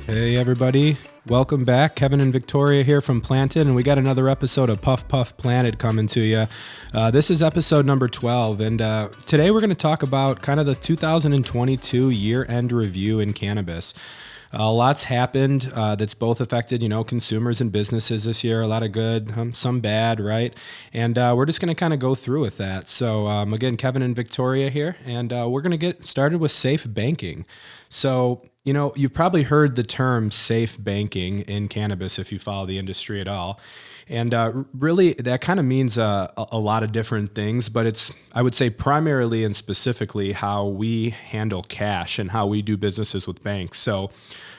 Hey everybody, welcome back. Kevin and Victoria here from Planted, and we got another episode of Puff Puff Planted coming to you. This is episode number 12, and today we're going to talk about kind of the 2022 year-end review in cannabis. Lots happened that's both affected, consumers and businesses this year. A lot of good, some bad, right? And we're just going to kind of go through with that. So again, Kevin and Victoria here, and we're going to get started with safe banking. So, you've probably heard the term safe banking in cannabis if you follow the industry at all. And really, that kind of means a lot of different things, but it's, I would say, primarily and specifically how we handle cash and how we do businesses with banks. So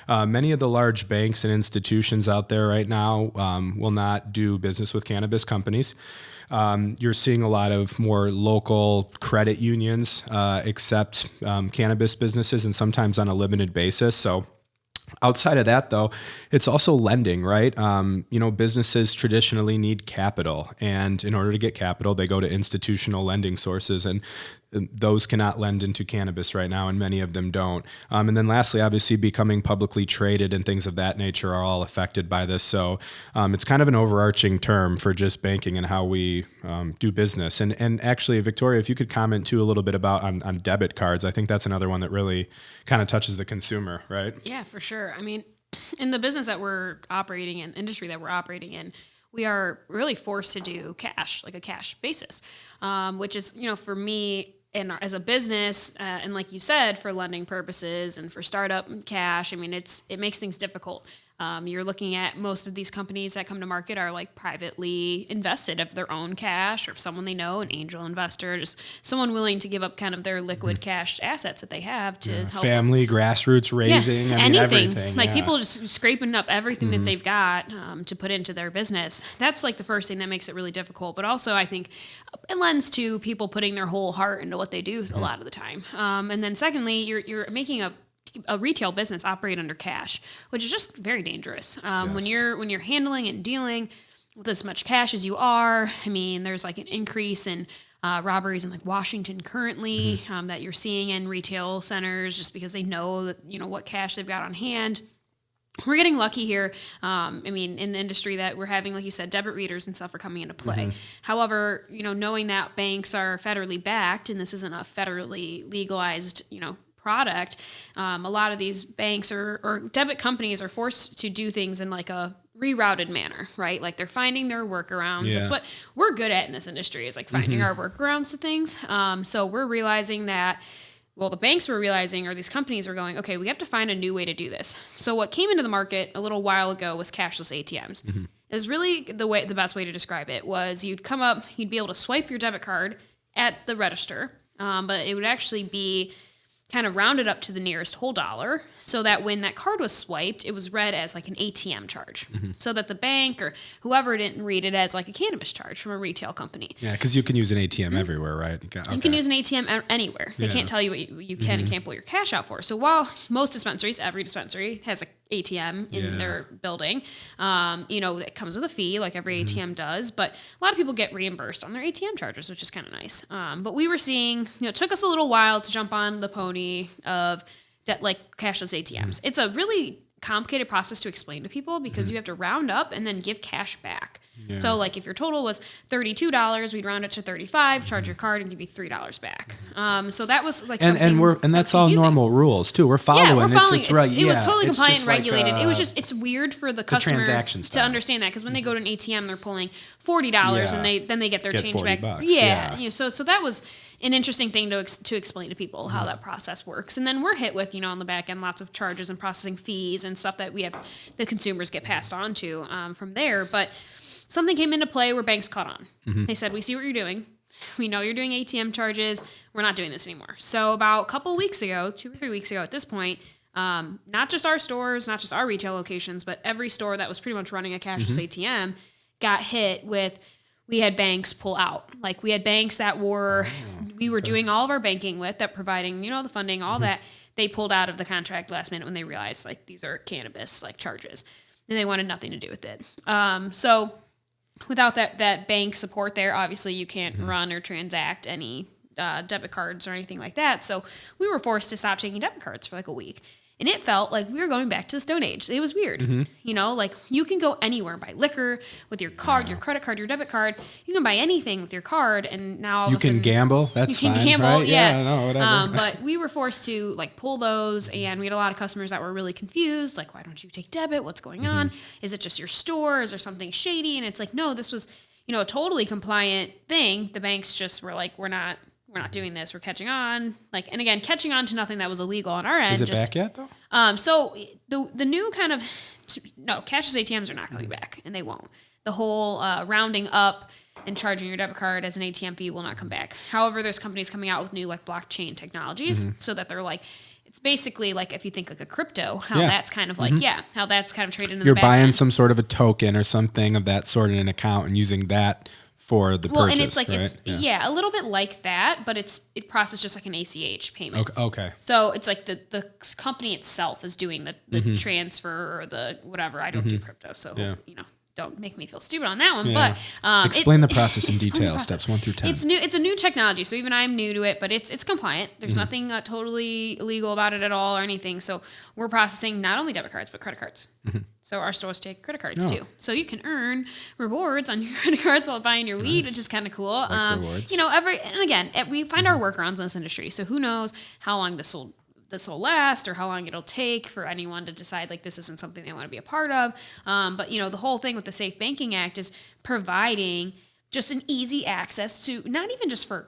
many of the large banks and institutions out there right now will not do business with cannabis companies. You're seeing a lot of more local credit unions accept cannabis businesses, and sometimes on a limited basis. So outside of that, though, it's also lending, right? Businesses traditionally need capital, and in order to get capital, they go to institutional lending sources, and those cannot lend into cannabis right now, and many of them don't. And then lastly, obviously, becoming publicly traded and things of that nature are all affected by this. So it's kind of an overarching term for just banking and how we do business. And actually, Victoria, if you could comment too a little bit about on debit cards, I think that's another one that really kind of touches the consumer, right? Yeah, for sure. I mean, in the business that we're operating in, industry that we're operating in, we are really forced to do cash, like a cash basis, which is, for me, and as a business, and like you said, for lending purposes and for startup cash, I mean, it makes things difficult. You're looking at most of these companies that come to market are like privately invested of their own cash, or someone they know, an angel investor, just someone willing to give up kind of their liquid cash assets that they have to help family, grassroots raising, everything. Like people just scraping up everything that they've got to put into their business. That's like the first thing that makes it really difficult. But also I think it lends to people putting their whole heart into what they do a lot of the time. And then secondly, you're making a retail business operate under cash, which is just very dangerous. Yes. When you're handling and dealing with as much cash as you are, I mean, there's like an increase in robberies in like Washington currently that you're seeing in retail centers just because they know that, what cash they've got on hand. We're getting lucky here. I mean, in the industry that we're having, like you said, debit readers and stuff are coming into play. However, knowing that banks are federally backed and this isn't a federally legalized, product, a lot of these banks or debit companies are forced to do things in like a rerouted manner, right? Like they're finding their workarounds. Yeah. That's what we're good at in this industry, is like finding our workarounds to things. So we're realizing that, the banks were realizing, or these companies were going, okay, we have to find a new way to do this. So what came into the market a little while ago was cashless ATMs. It was really the best way to describe it was you'd be able to swipe your debit card at the register, but it would actually be kind of rounded up to the nearest whole dollar, so that when that card was swiped, it was read as like an ATM charge, so that the bank or whoever didn't read it as like a cannabis charge from a retail company. Yeah, because you can use an ATM everywhere, right? You can use an ATM anywhere. They can't tell you what you can and can't pull your cash out for. So while most dispensaries, every dispensary has an ATM in their building, it comes with a fee like every ATM does, but a lot of people get reimbursed on their ATM charges, which is kind of nice. But we were seeing, it took us a little while to jump on the pony of like cashless ATMs. It's a really complicated process to explain to people because you have to round up and then give cash back. Yeah. So like if your total was $32, we'd round it to $35, charge your card, and give you $3 back. So that was like and that's all normal rules too. We're following. Yeah, we're following. It's right. It was totally compliant and regulated. It was just it's weird for the customer to understand that, because when they go to an ATM, they're pulling $40 and then they get their change back. $40. Yeah. So that was an interesting thing to explain to people how that process works. And then we're hit with, on the back end, lots of charges and processing fees and stuff that the consumers get passed on to from there. But something came into play where banks caught on. They said, we see what you're doing. We know you're doing ATM charges. We're not doing this anymore. So about a couple weeks ago, 2 or 3 weeks ago at this point, not just our stores, not just our retail locations, but every store that was pretty much running a cashless ATM got hit with, we had banks pull out. Like we had banks that we were doing all of our banking with, that providing, the funding, all that. They pulled out of the contract last minute when they realized like these are cannabis like charges, and they wanted nothing to do with it. So without that bank support there, obviously you can't run or transact any debit cards or anything like that. So we were forced to stop taking debit cards for like a week. And it felt like we were going back to the Stone Age. It was weird. You know, like you can go anywhere and buy liquor with your card, your credit card, your debit card. You can buy anything with your card. And now all you of a sudden, can gamble. That's you can fine, gamble. right? Yeah. No, whatever. But we were forced to like pull those, and we had a lot of customers that were really confused. Like, why don't you take debit? What's going on? Is it just your store? Is there something shady? And it's like, no, this was, you know, a totally compliant thing. The banks just were like, we're not doing this. We're catching on. Like, and again, catching on to nothing that was illegal on our end. Is it back yet though? So the new kind of, no, cashless ATMs are not coming back, and they won't. The whole rounding up and charging your debit card as an ATM fee will not come back. However, there's companies coming out with new like blockchain technologies so that they're like, it's basically like if you think like a crypto, how that's kind of like, how that's kind of traded in You're the back buying end. some sort of a token or something of that sort in an account and using that for the purchase, and it's like, right? it's a little bit like that, but it processes just like an ACH payment. Okay. So it's like the company itself is doing the transfer or the whatever. I don't do crypto, so you know, don't make me feel stupid on that one. Yeah. But explain the process in explain the detail, process. steps 1 through 10. It's new. It's a new technology, so even I'm new to it, but it's compliant. There's nothing totally illegal about it at all or anything. So we're processing not only debit cards but credit cards. So our stores take credit cards too. So you can earn rewards on your credit cards while buying your weed, which is kind of cool. rewards. You know, and again, we find our workarounds in this industry. So who knows how long this will last or how long it'll take for anyone to decide like this isn't something they want to be a part of. But you know, the whole thing with the Safe Banking Act is providing just an easy access to not even just for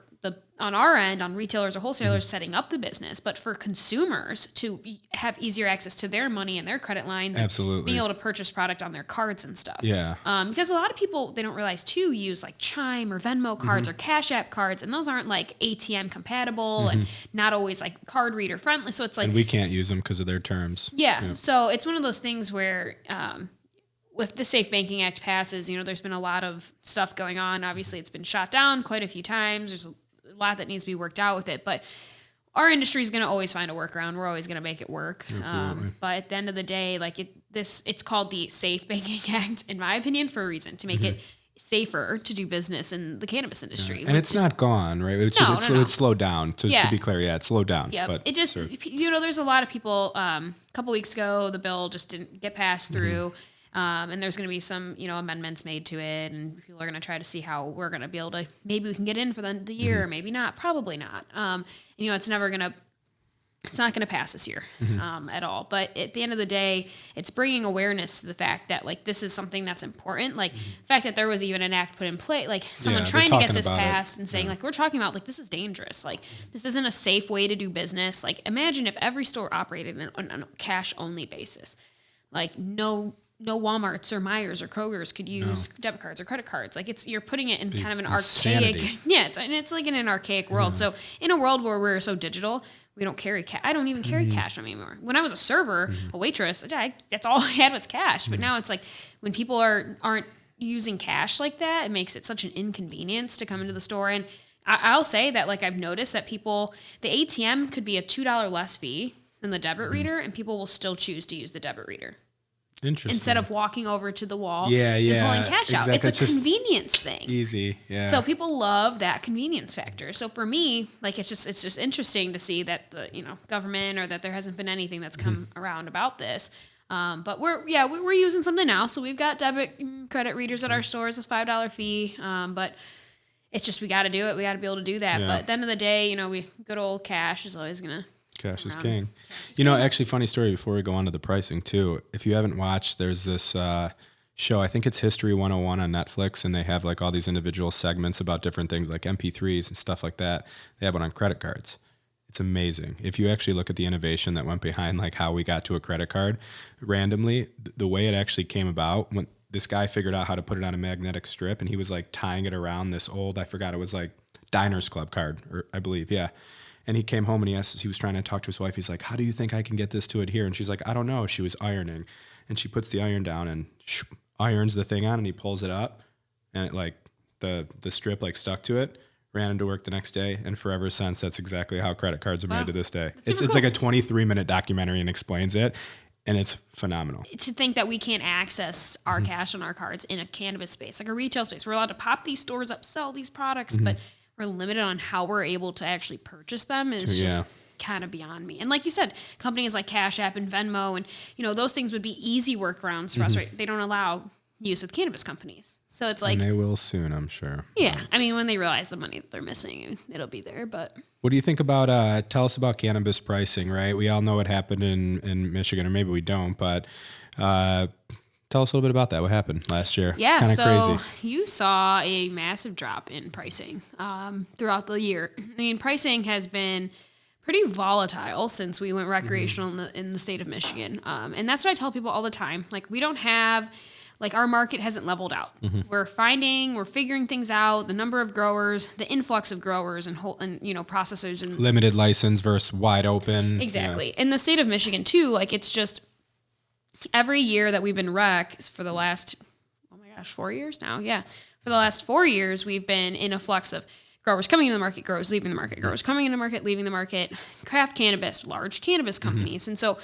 on our end, on retailers or wholesalers setting up the business, but for consumers to have easier access to their money and their credit lines. Absolutely. And being able to purchase product on their cards and stuff. Yeah. Because a lot of people, they don't realize too, use like Chime or Venmo cards or Cash App cards, and those aren't like ATM compatible and not always like card reader friendly. So it's like, and we can't use them because of their terms. yeah. So it's one of those things where, if the Safe Banking Act passes, you know, there's been a lot of stuff going on. Obviously, it's been shot down quite a few times. There's a lot that needs to be worked out with it, but our industry is going to always find a workaround. We're always going to make it work. But at the end of the day, like it's called the Safe Banking Act, in my opinion, for a reason, to make it safer to do business in the cannabis industry. And it's not gone, right? It's it's slowed down. So just to be clear, it's slowed down. Yeah, but it just, you know, there's a lot of people, a couple weeks ago, the bill just didn't get passed through. And there's going to be some, you know, amendments made to it, and people are going to try to see how we're going to be able to, maybe we can get in for the year, maybe not, probably not. You know, it's not going to pass this year at all. But at the end of the day, it's bringing awareness to the fact that like this is something that's important. Like the fact that there was even an act put in place, like someone trying to get this passed and saying like, we're talking about like, this is dangerous. Like this isn't a safe way to do business. Like imagine if every store operated on a cash only basis, like no Walmarts or Myers or Kroger's could use debit cards or credit cards. Like you're putting it in kind of an archaic, it's like in an archaic world. So in a world where we're so digital, we don't carry cash. I don't even carry cash anymore. When I was a server, a waitress, that's all I had was cash. But now it's like when people aren't using cash like that, it makes it such an inconvenience to come into the store. And I'll say that like I've noticed that the ATM could be a $2 less fee than the debit reader, and people will still choose to use the debit reader. Interesting. Instead of walking over to the wall and pulling cash out. Exactly. It's a convenience thing. Easy, yeah. So people love that convenience factor. So for me, like it's just interesting to see that the, you know, government or that there hasn't been anything that's come around about this. But we're using something now. So we've got debit credit readers at our stores, this $5 fee. But it's just we got to do it. We got to be able to do that. Yeah. But at the end of the day, you know, good old cash is always gonna. Cash is king. You know, actually, funny story before we go on to the pricing, too. If you haven't watched, there's this show, I think it's History 101 on Netflix, and they have like all these individual segments about different things like MP3s and stuff like that. They have one on credit cards. It's amazing. If you actually look at the innovation that went behind like how we got to a credit card randomly, the way it actually came about, when this guy figured out how to put it on a magnetic strip, and he was like tying it around this old, I forgot, it was like Diners Club card, or I believe, yeah. And he came home and he was trying to talk to his wife. He's like, how do you think I can get this to adhere? And she's like, I don't know. She was ironing. And she puts the iron down and irons the thing on, and he pulls it up, and it like the strip like stuck to it. Ran into work the next day, and forever since, that's exactly how credit cards are made to this day. It's cool. Like a 23-minute documentary and explains it, and it's phenomenal. To think that we can't access our cash on our cards in a cannabis space, like a retail space. We're allowed to pop these stores up, sell these products, but we're limited on how we're able to actually purchase them. It's just kind of beyond me. And like you said, companies like Cash App and Venmo and, those things would be easy workarounds for us, right? They don't allow use with cannabis companies. So it's like... And they will soon, I'm sure. Yeah. I mean, when they realize the money that they're missing, it'll be there, but... What do you think about, tell us about cannabis pricing, right? We all know what happened in Michigan, or maybe we don't, but tell us a little bit about that. What happened last year? Yeah, Kinda so crazy. you saw a massive drop in pricing throughout the year. I mean, pricing has been pretty volatile since we went recreational in the state of Michigan. And that's what I tell people all the time. Like, we don't have... Like, our market hasn't leveled out. We're figuring things out, the number of growers, the influx of growers and processors and Limited license versus wide open. Exactly. In the state of Michigan too, like, it's just every year that we've been rec for the last 4 years now. Yeah. For the last 4 years, we've been in a flux of growers coming into the market, growers leaving the market, growers coming into the market, leaving the market, craft cannabis, large cannabis companies. And so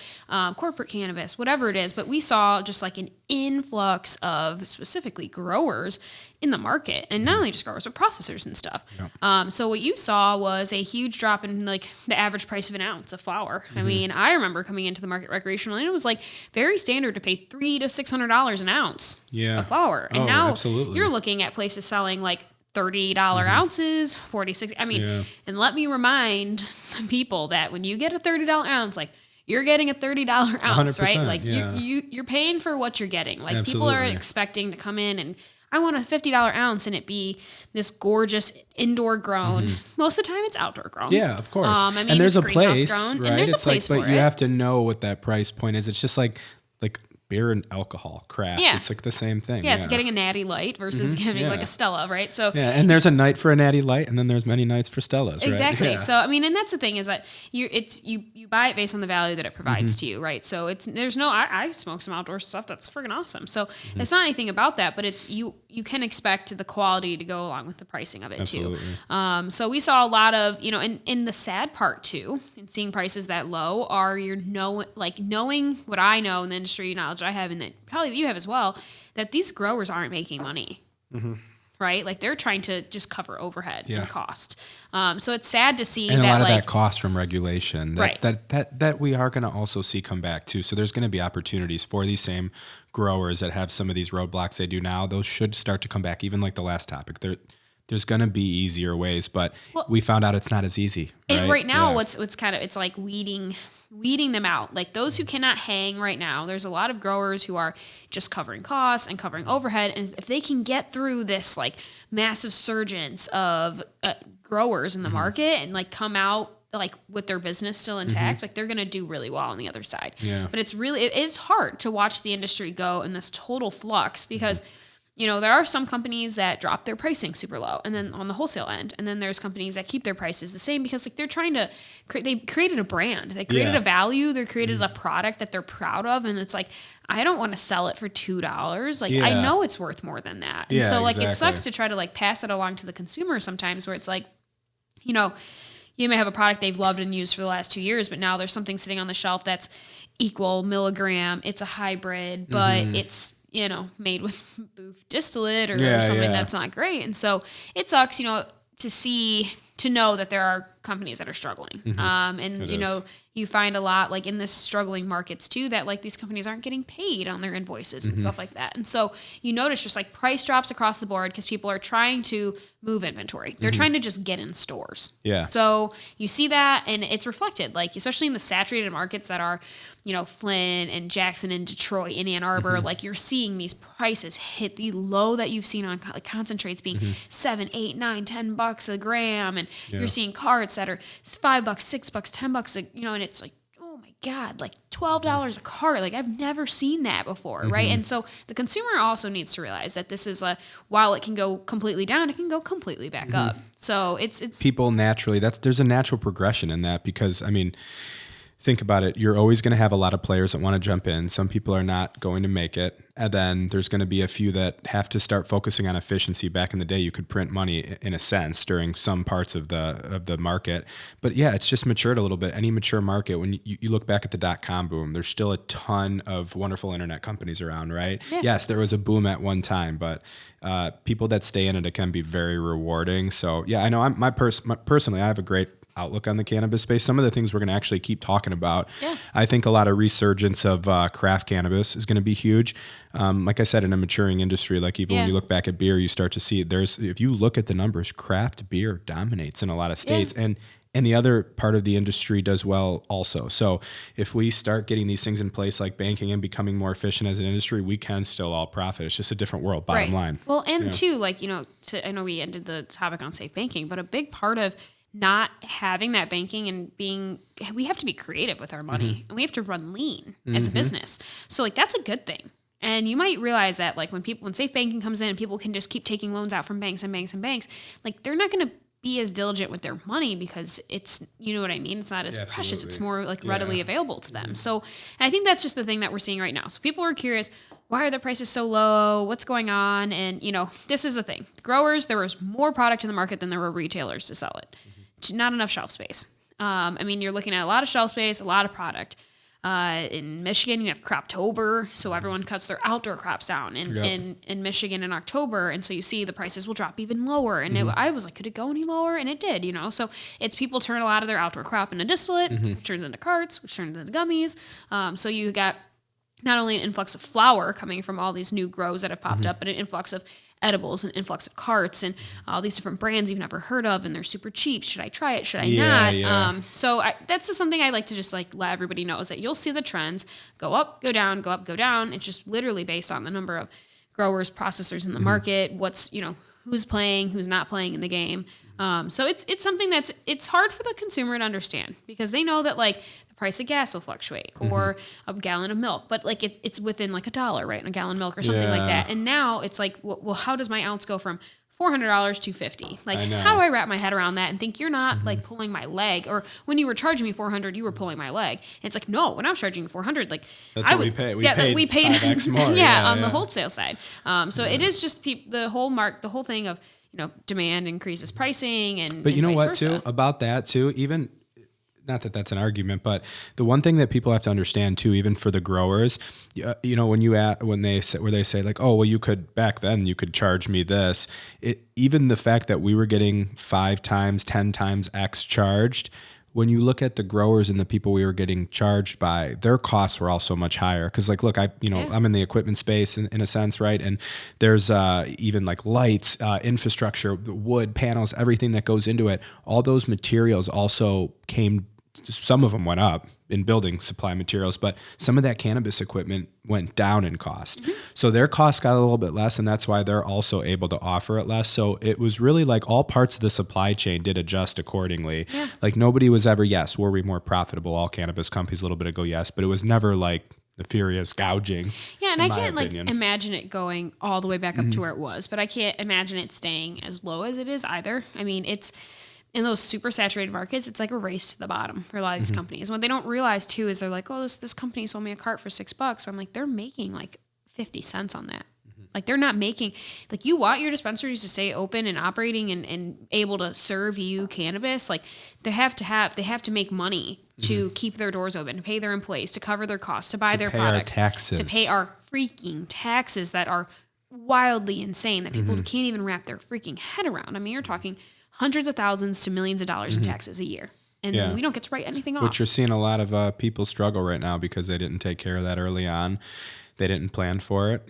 corporate cannabis, whatever it is. But we saw just like an influx of specifically growers in the market, and not only just growers, but processors and stuff. Yep. So what you saw was a huge drop in like the average price of an ounce of flower. I mean, I remember coming into the market recreational, and it was like very standard to pay $300 to $600 an ounce of flower. And now you're looking at places selling like $30 ounces, 46. I mean, and let me remind people that when you get a $30 ounce, like, you're getting a $30 ounce, right? Like, you're paying for what you're getting. Like, people are expecting to come in and I want a $50 ounce and it be this gorgeous indoor grown. Most of the time it's outdoor grown. Yeah, of course. I mean, and there's a greenhouse place, grown, right? And there's a place for it. But you have to know what that price point is. It's just like beer and alcohol craft. Yeah. It's like the same thing. Yeah, it's getting a natty light versus giving like a Stella, right? So and there's a night for a natty light, and then there's many nights for Stellas, exactly. Right? Yeah. So I mean, and that's the thing is that you buy it based on the value that it provides to you, right? So I smoke some outdoor stuff that's friggin' awesome. So it's not anything about that, but it's you can expect the quality to go along with the pricing of it too. So we saw a lot of, and in the sad part too, in seeing prices that low are knowing what I know in the industry knowledge I have, and that probably you have as well, that these growers aren't making money, right? Like, they're trying to just cover overhead and cost. So it's sad to see and that, a lot of that cost from regulation right. that we are going to also see come back too. So there's going to be opportunities for these same growers that have some of these roadblocks they do now. Those should start to come back. Even like the last topic, there's going to be easier ways, but we found out it's not as easy. Right, and right now, what's kind of, it's like weeding them out. Like, those who cannot hang right now, there's a lot of growers who are just covering costs and covering overhead. And if they can get through this like massive surgence of growers in the market and like come out like with their business still intact, like, they're going to do really well on the other side. Yeah. But it is hard to watch the industry go in this total flux because there are some companies that drop their pricing super low, and then on the wholesale end, and then there's companies that keep their prices the same because like they're trying to they created a brand, they created a value, they created a product that they're proud of, and it's like, I don't want to sell it for $2. Like, I know it's worth more than that. And so like it sucks to try to like pass it along to the consumer sometimes, where it's like, you may have a product they've loved and used for the last 2 years, but now there's something sitting on the shelf that's equal milligram, it's a hybrid, but it's made with boof distillate or something that's not great. And so it sucks, to know that there are companies that are struggling. You find a lot like in this struggling markets too, that like these companies aren't getting paid on their invoices and stuff like that. And so you notice just like price drops across the board because people are trying to move inventory. They're trying to just get in stores. Yeah. So you see that, and it's reflected, like, especially in the saturated markets that are, Flint and Jackson and Detroit and Ann Arbor, like, you're seeing these prices hit the low that you've seen on like concentrates being $7, $8, $9, $10 a gram. And you're seeing carts that are $5, $6, $10, and it's like, oh my God, like $12 a cart. Like, I've never seen that before. Right. And so the consumer also needs to realize that this is while it can go completely down, it can go completely back up. So it's people naturally, there's a natural progression in that, because I mean, think about it. You're always going to have a lot of players that want to jump in. Some people are not going to make it. And then there's going to be a few that have to start focusing on efficiency. Back in the day, you could print money in a sense during some parts of the market. But yeah, it's just matured a little bit. Any mature market, when you look back at the .com boom, there's still a ton of wonderful internet companies around, right? Yeah. Yes, there was a boom at one time, but people that stay in it can be very rewarding. So yeah, I know personally, I have a great outlook on the cannabis space. Some of the things we're going to actually keep talking about. Yeah. I think a lot of resurgence of craft cannabis is going to be huge. Like I said, in a maturing industry, like even when you look back at beer, you start to see if you look at the numbers, craft beer dominates in a lot of states. And the other part of the industry does well also. So if we start getting these things in place, like banking and becoming more efficient as an industry, we can still all profit. It's just a different world, bottom line. Well, and too, like, I know we ended the topic on safe banking, but a big part of not having that banking and we have to be creative with our money and we have to run lean as a business. So like, that's a good thing. And you might realize that like when safe banking comes in, people can just keep taking loans out from banks and banks and banks. Like they're not going to be as diligent with their money because it's, you know what I mean? It's not as precious. It's more like readily available to them. So I think that's just the thing that we're seeing right now. So people are curious, why are the prices so low? What's going on? And this is the thing. Growers, there was more product in the market than there were retailers to sell it. Not enough shelf space. You're looking at a lot of shelf space, a lot of product. In Michigan, you have Croptober, so everyone cuts their outdoor crops down in Michigan in October, and so you see the prices will drop even lower. And I was like, could it go any lower? And it did, So it's people turn a lot of their outdoor crop into distillate, which turns into carts, which turns into gummies. So you got not only an influx of flower coming from all these new grows that have popped up, but an influx of edibles and influx of carts and all these different brands you've never heard of, and they're super cheap. Should I try it? Should I not? Yeah. So that's just something I like to just like let everybody know is that you'll see the trends go up, go down, go up, go down. It's just literally based on the number of growers, processors in the market, what's, who's playing, who's not playing in the game. So it's something it's hard for the consumer to understand because they know that like the price of gas will fluctuate or a gallon of milk, but like it's within like $1, right? A gallon of milk or something like that. And now it's like, well, how does my ounce go from $400 to $50? Like, how do I wrap my head around that and think you're not like pulling my leg? Or when you were charging me $400, you were pulling my leg. And it's like, no, when I was charging you $400, like that's what we paid. We paid 5x more. On the wholesale side. So it is just the whole thing of, demand increases pricing but you know what versa. Too about that too, even not that that's an argument, but the one thing that people have to understand too, even for the growers, when they say like, oh, well, you could back then you could charge me this. Even the fact that we were getting 5 times, 10 times X charged. When you look at the growers and the people we were getting charged by, their costs were also much higher. Because like, look, I'm in the equipment space in a sense, right? And there's even like lights, infrastructure, wood, panels, everything that goes into it. All those materials also some of them went up in building supply materials, but some of that cannabis equipment went down in cost. So their costs got a little bit less, and that's why they're also able to offer it less. So it was really like all parts of the supply chain did adjust accordingly. Yeah. Like nobody was ever, were we more profitable? All cannabis companies a little bit ago, yes, but it was never like the furious gouging. Yeah, and I can't imagine it going all the way back up to where it was, but I can't imagine it staying as low as it is either. I mean, it's in those super saturated markets, it's like a race to the bottom for a lot of these companies. What they don't realize too is they're like, oh, this company sold me a cart for $6. But I'm like, they're making like 50 cents on that. Like they're not making, like you want your dispensaries to stay open and operating and able to serve you cannabis. Like they have to make money to keep their doors open, to pay their employees, to cover their costs, to buy their products, to pay our freaking taxes that are wildly insane that people can't even wrap their freaking head around. I mean, you're talking hundreds of thousands to millions of dollars in taxes a year. And we don't get to write anything off. Which you're seeing a lot of people struggle right now because they didn't take care of that early on. They didn't plan for it,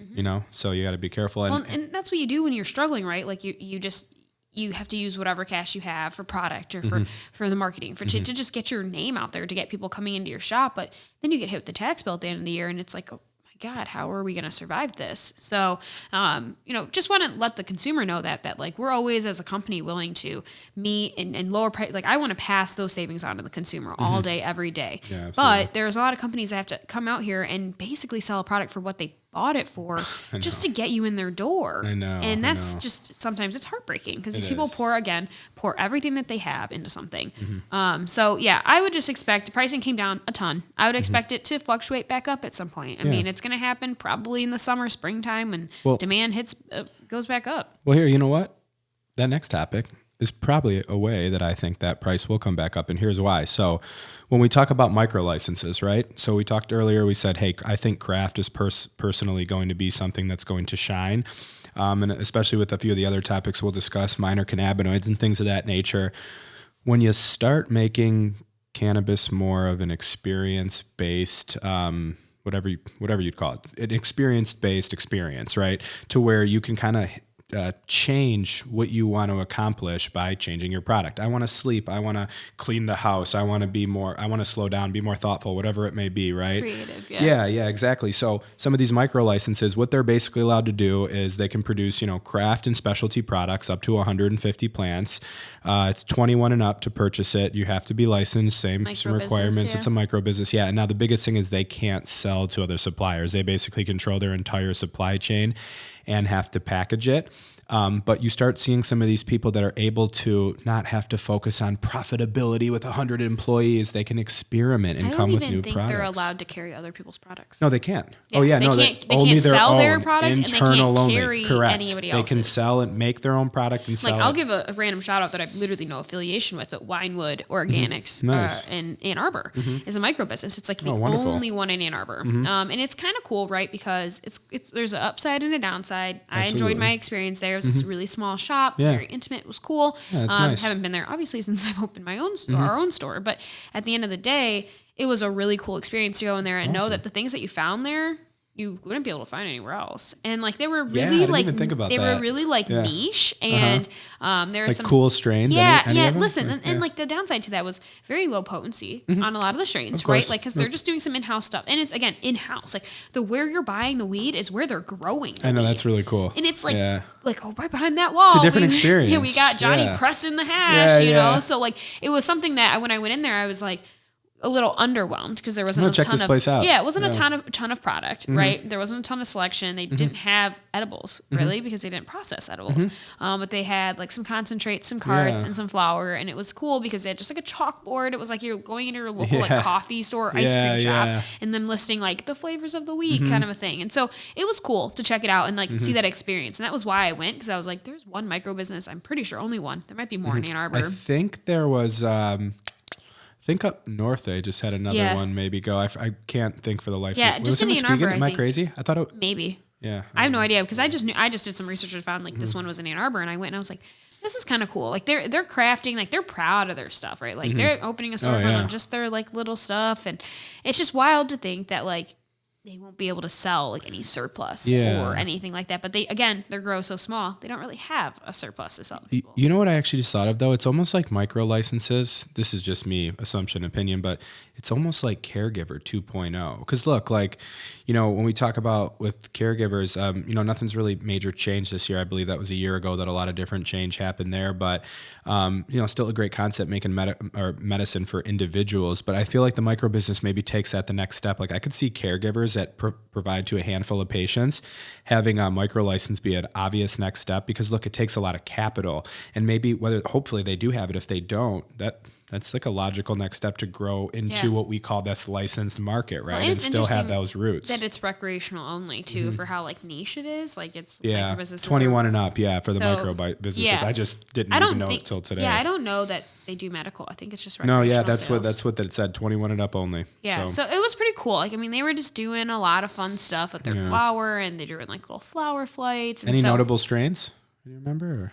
so you got to be careful. And that's what you do when you're struggling, right? Like you have to use whatever cash you have for product or for the marketing, to just get your name out there, to get people coming into your shop. But then you get hit with the tax bill at the end of the year and it's like, oh, God, how are we going to survive this? So, just want to let the consumer know that like we're always as a company willing to meet and lower price. Like I want to pass those savings on to the consumer all day, every day. Yeah, but there's a lot of companies that have to come out here and basically sell a product for what they bought it for just to get you in their door. I know. And that's just, sometimes it's heartbreaking because these people pour everything that they have into something. So yeah, I would just expect pricing came down a ton. I would expect it to fluctuate back up at some point. I mean, it's going to happen probably in the summer, springtime when demand goes back up. Well, here, you know what? That next topic is probably a way that I think that price will come back up. And here's why. So when we talk about micro licenses, right? So we talked earlier, we said, hey, I think craft is personally going to be something that's going to shine. And especially with a few of the other topics we'll discuss, minor cannabinoids and things of that nature. When you start making cannabis more of an experience-based, whatever you'd call it, an experience-based experience, right? To where you can kind of change what you want to accomplish by changing your product. I want to sleep. I want to clean the house. I want to slow down, be more thoughtful, whatever it may be, right? Creative, yeah. Yeah, exactly. So some of these micro licenses, what they're basically allowed to do is they can produce, craft and specialty products up to 150 plants. It's 21 and up to purchase it. You have to be licensed, some requirements. Yeah. It's a micro business. Yeah. And now the biggest thing is they can't sell to other suppliers. They basically control their entire supply chain and have to package it. But you start seeing some of these people that are able to not have to focus on profitability with 100 employees. They can experiment and come with new products. I don't even think they're allowed to carry other people's products. No, they can't. Yeah, they can't sell their product, and they can't carry anybody else's. They can sell and make their own product and sell it. I'll give a random shout out that I have literally no affiliation with, but Winewood Organics in Ann Arbor is a micro business. It's like the only one in Ann Arbor. And it's kind of cool, right? Because there's an upside and a downside. I enjoyed my experience there. It was a really small shop, very intimate. It was cool. Yeah, nice. Haven't been there obviously since I've opened my own our own store, but at the end of the day, it was a really cool experience to go in there and know that the things that you found there, you wouldn't be able to find anywhere else. And they were really were really niche, and there were some cool strains. Listen, and the downside to that was very low potency on a lot of the strains, right? Because they're just doing some in-house stuff, and it's again in-house. Where you're buying the weed is where they're growing. I know, that's really cool. And it's right behind that wall. It's a different experience. Yeah, we got Johnny pressing the hash, you know. So it was something that when I went in there, I was a little underwhelmed because there wasn't a ton of it wasn't a ton of product, right? There wasn't a ton of selection. They didn't have edibles really because they didn't process edibles, but they had some concentrates, some carts, and some flour, and it was cool because they had just a chalkboard. It was like you're going into your local coffee store, ice cream shop, and them listing the flavors of the week, kind of a thing. And so it was cool to check it out and see that experience. And that was why I went, because I was like, there's one micro business. I'm pretty sure only one. There might be more in Ann Arbor. I think there was. I think up north they just had another one maybe go. I can't think for the life of me. Yeah, just in Ann Arbor. Am I crazy? I thought it maybe. Yeah. I have no idea because I just did some research and found this one was in Ann Arbor, and I went and I was like, this is kind of cool. They're crafting, they're proud of their stuff, right? They're opening a storefront on just their little stuff, and it's just wild to think that they won't be able to sell any surplus or anything like that. But their grow so small, they don't really have a surplus to sell to people. You know what I actually just thought of though? It's almost like micro licenses. This is just me, assumption, opinion, but it's almost like Caregiver 2.0. Because look, when we talk about with caregivers, nothing's really major change this year. I believe that was a year ago that a lot of different change happened there. But, still a great concept making medicine for individuals. But I feel like the micro business maybe takes that the next step. I could see caregivers that provide to a handful of patients, having a micro license be an obvious next step, because look, it takes a lot of capital, and maybe hopefully they do have it. If they don't, that's a logical next step to grow into what we call this licensed market, right? Well, and still have those roots. That it's recreational only too, for how niche it is. It's micro businesses 21 and up, for the micro businesses. Yeah. I just didn't even know it till today. Yeah, I don't know that they do medical. I think it's just recreational. No, sales. that's what that said. 21 and up only. Yeah, so it was pretty cool. They were just doing a lot of fun stuff with their flower, and they were doing little flower flights. And any notable strains? Do you remember? Or?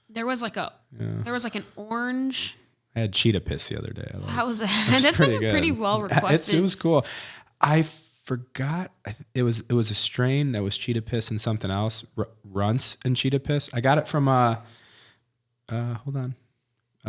There was an orange. I had cheetah piss the other day. How was that? That's pretty well requested. It was cool. I forgot. It was a strain that was cheetah piss and something else. Runts and cheetah piss. I got it from hold on.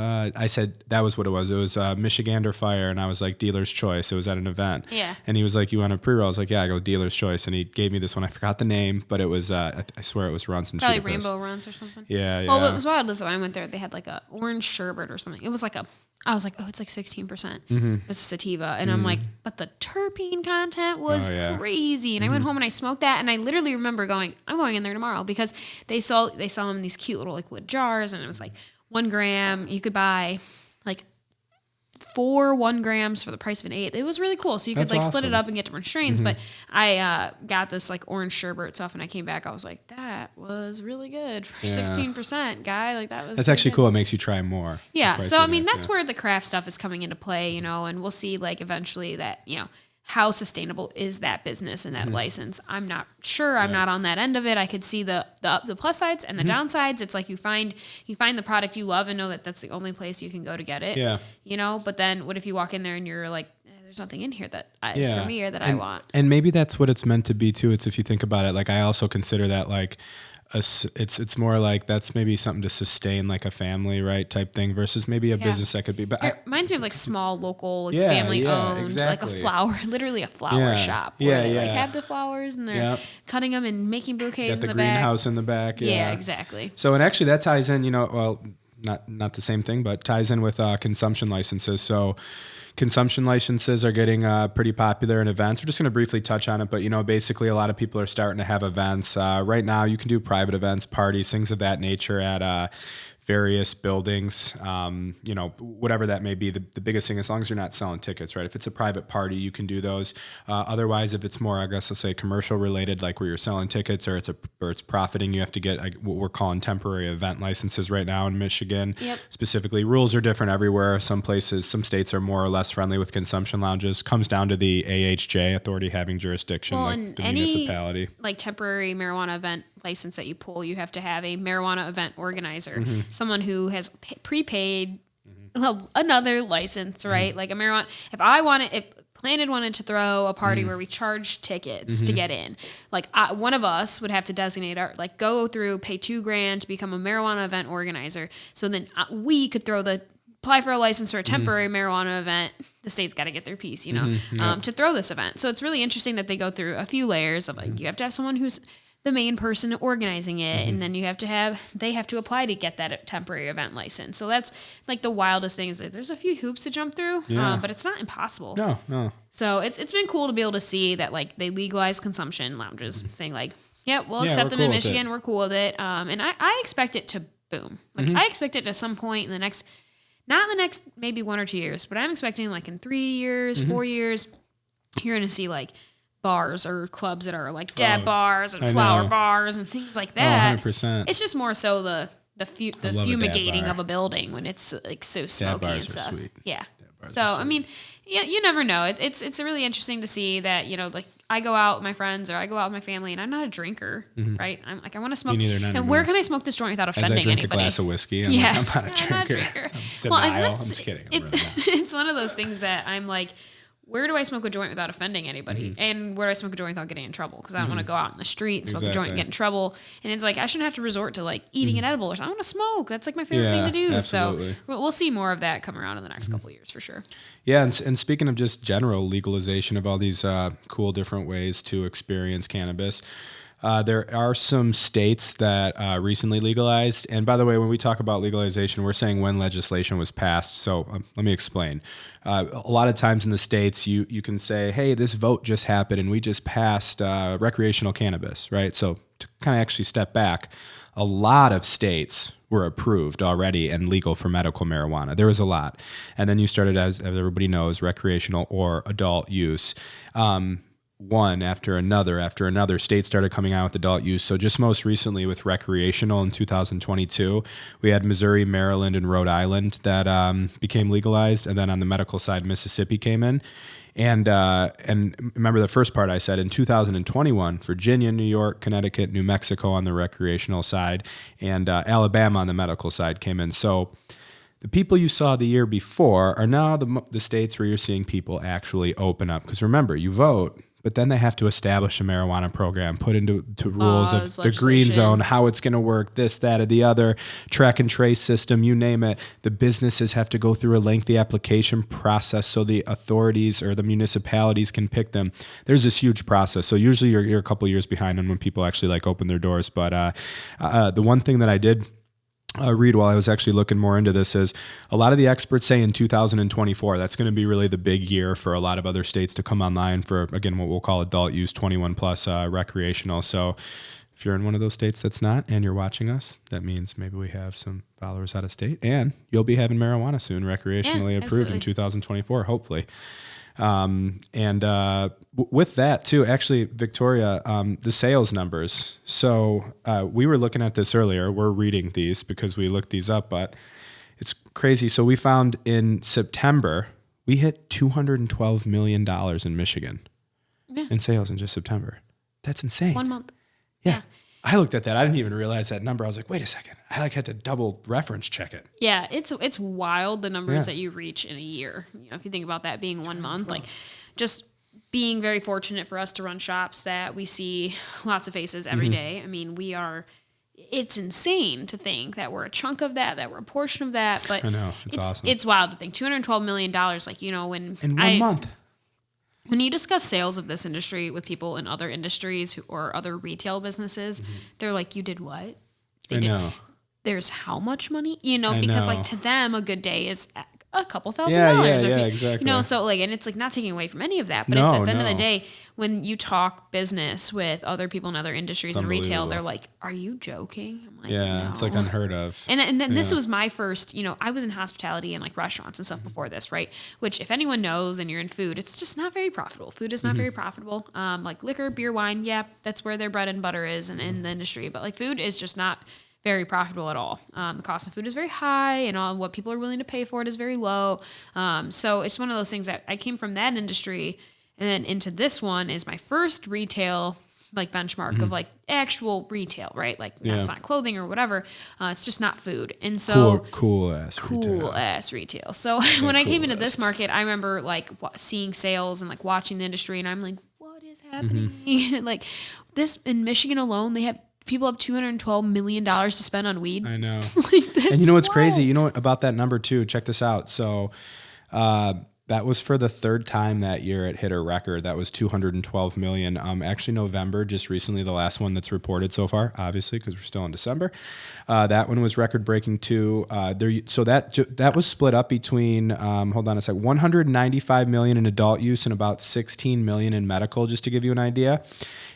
I said that was what it was. It was Michigander Fire, and I was like, dealer's choice. It was at an event. Yeah. And he was like, you want a pre-roll? I was like, yeah. I go, dealer's choice. And he gave me this one. I forgot the name, but it was, I swear it was Runts and probably cheetah piss. Rainbow Runts or something. Yeah. Well, what was wild is when I went there, they had a orange sherbet or something. It was I was like, oh, it's 16%. It's a sativa. And I'm like, but the terpene content was crazy. And I went home and I smoked that. And I literally remember going, I'm going in there tomorrow, because they sell them in these cute little wood jars. And it was 1 gram. You could buy 4 1 grams for the price of an 8. It was really cool. So you could split it up and get different strains. But I got this orange sherbet stuff, and I came back. I was like, that was really good for 16%, guy. That's actually cool. It makes you try more. Yeah. So that's where the craft stuff is coming into play, and we'll see eventually that, how sustainable is that business and that license? I'm not sure. I'm not on that end of it. I could see the plus sides and the downsides. It's like you find the product you love and know that that's the only place you can go to get it. Yeah. You know, but then what if you walk in there and you're like, there's nothing in here that is for me or that I want. And maybe that's what it's meant to be too. It's if you think about it, like I also consider that like it's more like that's maybe something to sustain like a family, right, type thing versus maybe a business that could be. But it reminds me of like small local like family owned exactly. like a flower, literally a flower shop where they like have the flowers and they're cutting them and making bouquets in the greenhouse in the back. Yeah, exactly. So and actually that ties in, well, not the same thing, but ties in with consumption licenses. So consumption licenses are getting pretty popular in events. We're just going to briefly touch on it, but basically a lot of people are starting to have events. Right now you can do private events, parties, things of that nature at various buildings, whatever that may be. The biggest thing, as long as you're not selling tickets, right? If it's a private party, you can do those. Otherwise, if it's more, I guess, let's say commercial related, like where you're selling tickets or it's profiting, you have to get what we're calling temporary event licenses right now in Michigan. Yep. Specifically, rules are different everywhere. Some states are more or less friendly with consumption lounges. Comes down to the AHJ, authority having jurisdiction, like the municipality. Like temporary marijuana event license that you pull, you have to have a marijuana event organizer, someone who has prepaid another license, right? Like a marijuana. If Planted wanted to throw a party where we charge tickets to get in, like one of us would have to designate go through, pay $2,000 to become a marijuana event organizer. So then we could apply for a license for a temporary marijuana event. The state's got to get their piece, to throw this event. So it's really interesting that they go through a few layers of you have to have someone who's the main person organizing it, and then they have to apply to get that temporary event license. So that's like the wildest thing is that there's a few hoops to jump through, but it's not impossible. No. So it's been cool to be able to see that like they legalize consumption lounges, saying like, we'll accept them in Michigan. We're cool with it. And I expect it to boom. Like I expect it at some point in the next, not in the next maybe 1 or 2 years, but I'm expecting like in 3 years, 4 years, you're going to see like bars or clubs that are like dab bars and flower bars and things like that. 100%. It's just more so the fumigating of a building when it's like so smoky and stuff. Sweet. Yeah. So I mean, you never know. It's really interesting to see that like I go out with my friends or I go out with my family and I'm not a drinker, right? I'm like I want to smoke. And where can I smoke this joint without offending anybody? As I drink a glass of whiskey, I'm not a drinker. Denial. I'm just kidding. It's one of those things that I'm like, where do I smoke a joint without offending anybody? And where do I smoke a joint without getting in trouble? Because I don't want to go out in the street and smoke a joint and get in trouble. And it's like, I shouldn't have to resort to like eating an edible or something. I want to smoke. That's like my favorite thing to do. Absolutely. So we'll see more of that come around in the next couple of years for sure. Yeah. And speaking of just general legalization of all these cool different ways to experience cannabis, there are some states that recently legalized. And by the way, when we talk about legalization, we're saying when legislation was passed. So let me explain. A lot of times in the states, you can say, hey, this vote just happened and we just passed recreational cannabis, right? So to kind of actually step back, a lot of states were approved already and legal for medical marijuana. There was a lot. And then you started, as everybody knows, recreational or adult use. One after another, states started coming out with adult use. So just most recently with recreational in 2022, we had Missouri, Maryland, and Rhode Island that became legalized. And then on the medical side, Mississippi came in. And remember the first part I said, in 2021, Virginia, New York, Connecticut, New Mexico on the recreational side, and Alabama on the medical side came in. So the people you saw the year before are now the states where you're seeing people actually open up. Because remember, you vote, but then they have to establish a marijuana program, put into rules of the green zone, how it's going to work, this, that, or the other, track and trace system, you name it. The businesses have to go through a lengthy application process so the authorities or the municipalities can pick them. There's this huge process. So usually you're a couple years behind on when people actually like open their doors. But the one thing that I did read while I was actually looking more into this is a lot of the experts say in 2024, that's going to be really the big year for a lot of other states to come online for, again, what we'll call adult use, 21 plus recreational. So if you're in one of those states that's not, and you're watching us, that means maybe we have some followers out of state, and you'll be having marijuana soon, recreationally approved in 2024, hopefully. With that too, actually, Victoria, the sales numbers. So we were looking at this earlier. We're reading these because we looked these up, but it's crazy. So we found in September, We hit $212 million in Michigan in sales in just September. That's insane. 1 month. Yeah. I looked at that. I didn't even realize that number. I was like, wait a second. I had to double reference check it. Yeah, it's wild the numbers that you reach in a year. If you think about that being 1 month, like just being very fortunate for us to run shops that we see lots of faces every day. I mean, it's insane to think that we're a chunk of that we're a portion of that, but I know, it's awesome. It's wild to think $212 million, like, when in 1 month. When you discuss sales of this industry with people in other industries or other retail businesses, they're like, you did what? I know. There's how much money? Because like to them, a good day is a couple $1,000. Yeah, exactly. So like, and it's like not taking away from any of that, but it's at the end of the day, when you talk business with other people in other industries and retail, they're like, are you joking? I'm like, no. It's like unheard of. And then this was my first, I was in hospitality and like restaurants and stuff before this, right? Which if anyone knows and you're in food, it's just not very profitable. Food is not very profitable. Like liquor, beer, wine, that's where their bread and butter is in the industry. But like food is just not very profitable at all. The cost of food is very high and all what people are willing to pay for it is very low. So it's one of those things that I came from that industry and then into this one is my first retail like benchmark of like actual retail, right? Like it's not clothing or whatever. It's just not food. And so cool ass retail. So when I came into this market, I remember like seeing sales and like watching the industry and I'm like, what is happening? Like this in Michigan alone, people have $212 million to spend on weed. I know. And you know what's crazy? You know about that number too? Check this out. So that was for the third time that year it hit a record. That was $212 million. Actually, November, just recently, the last one that's reported so far, obviously, because we're still in December. That one was record-breaking too. So that was split up between, hold on a sec, $195 million in adult use and about $16 million in medical, just to give you an idea.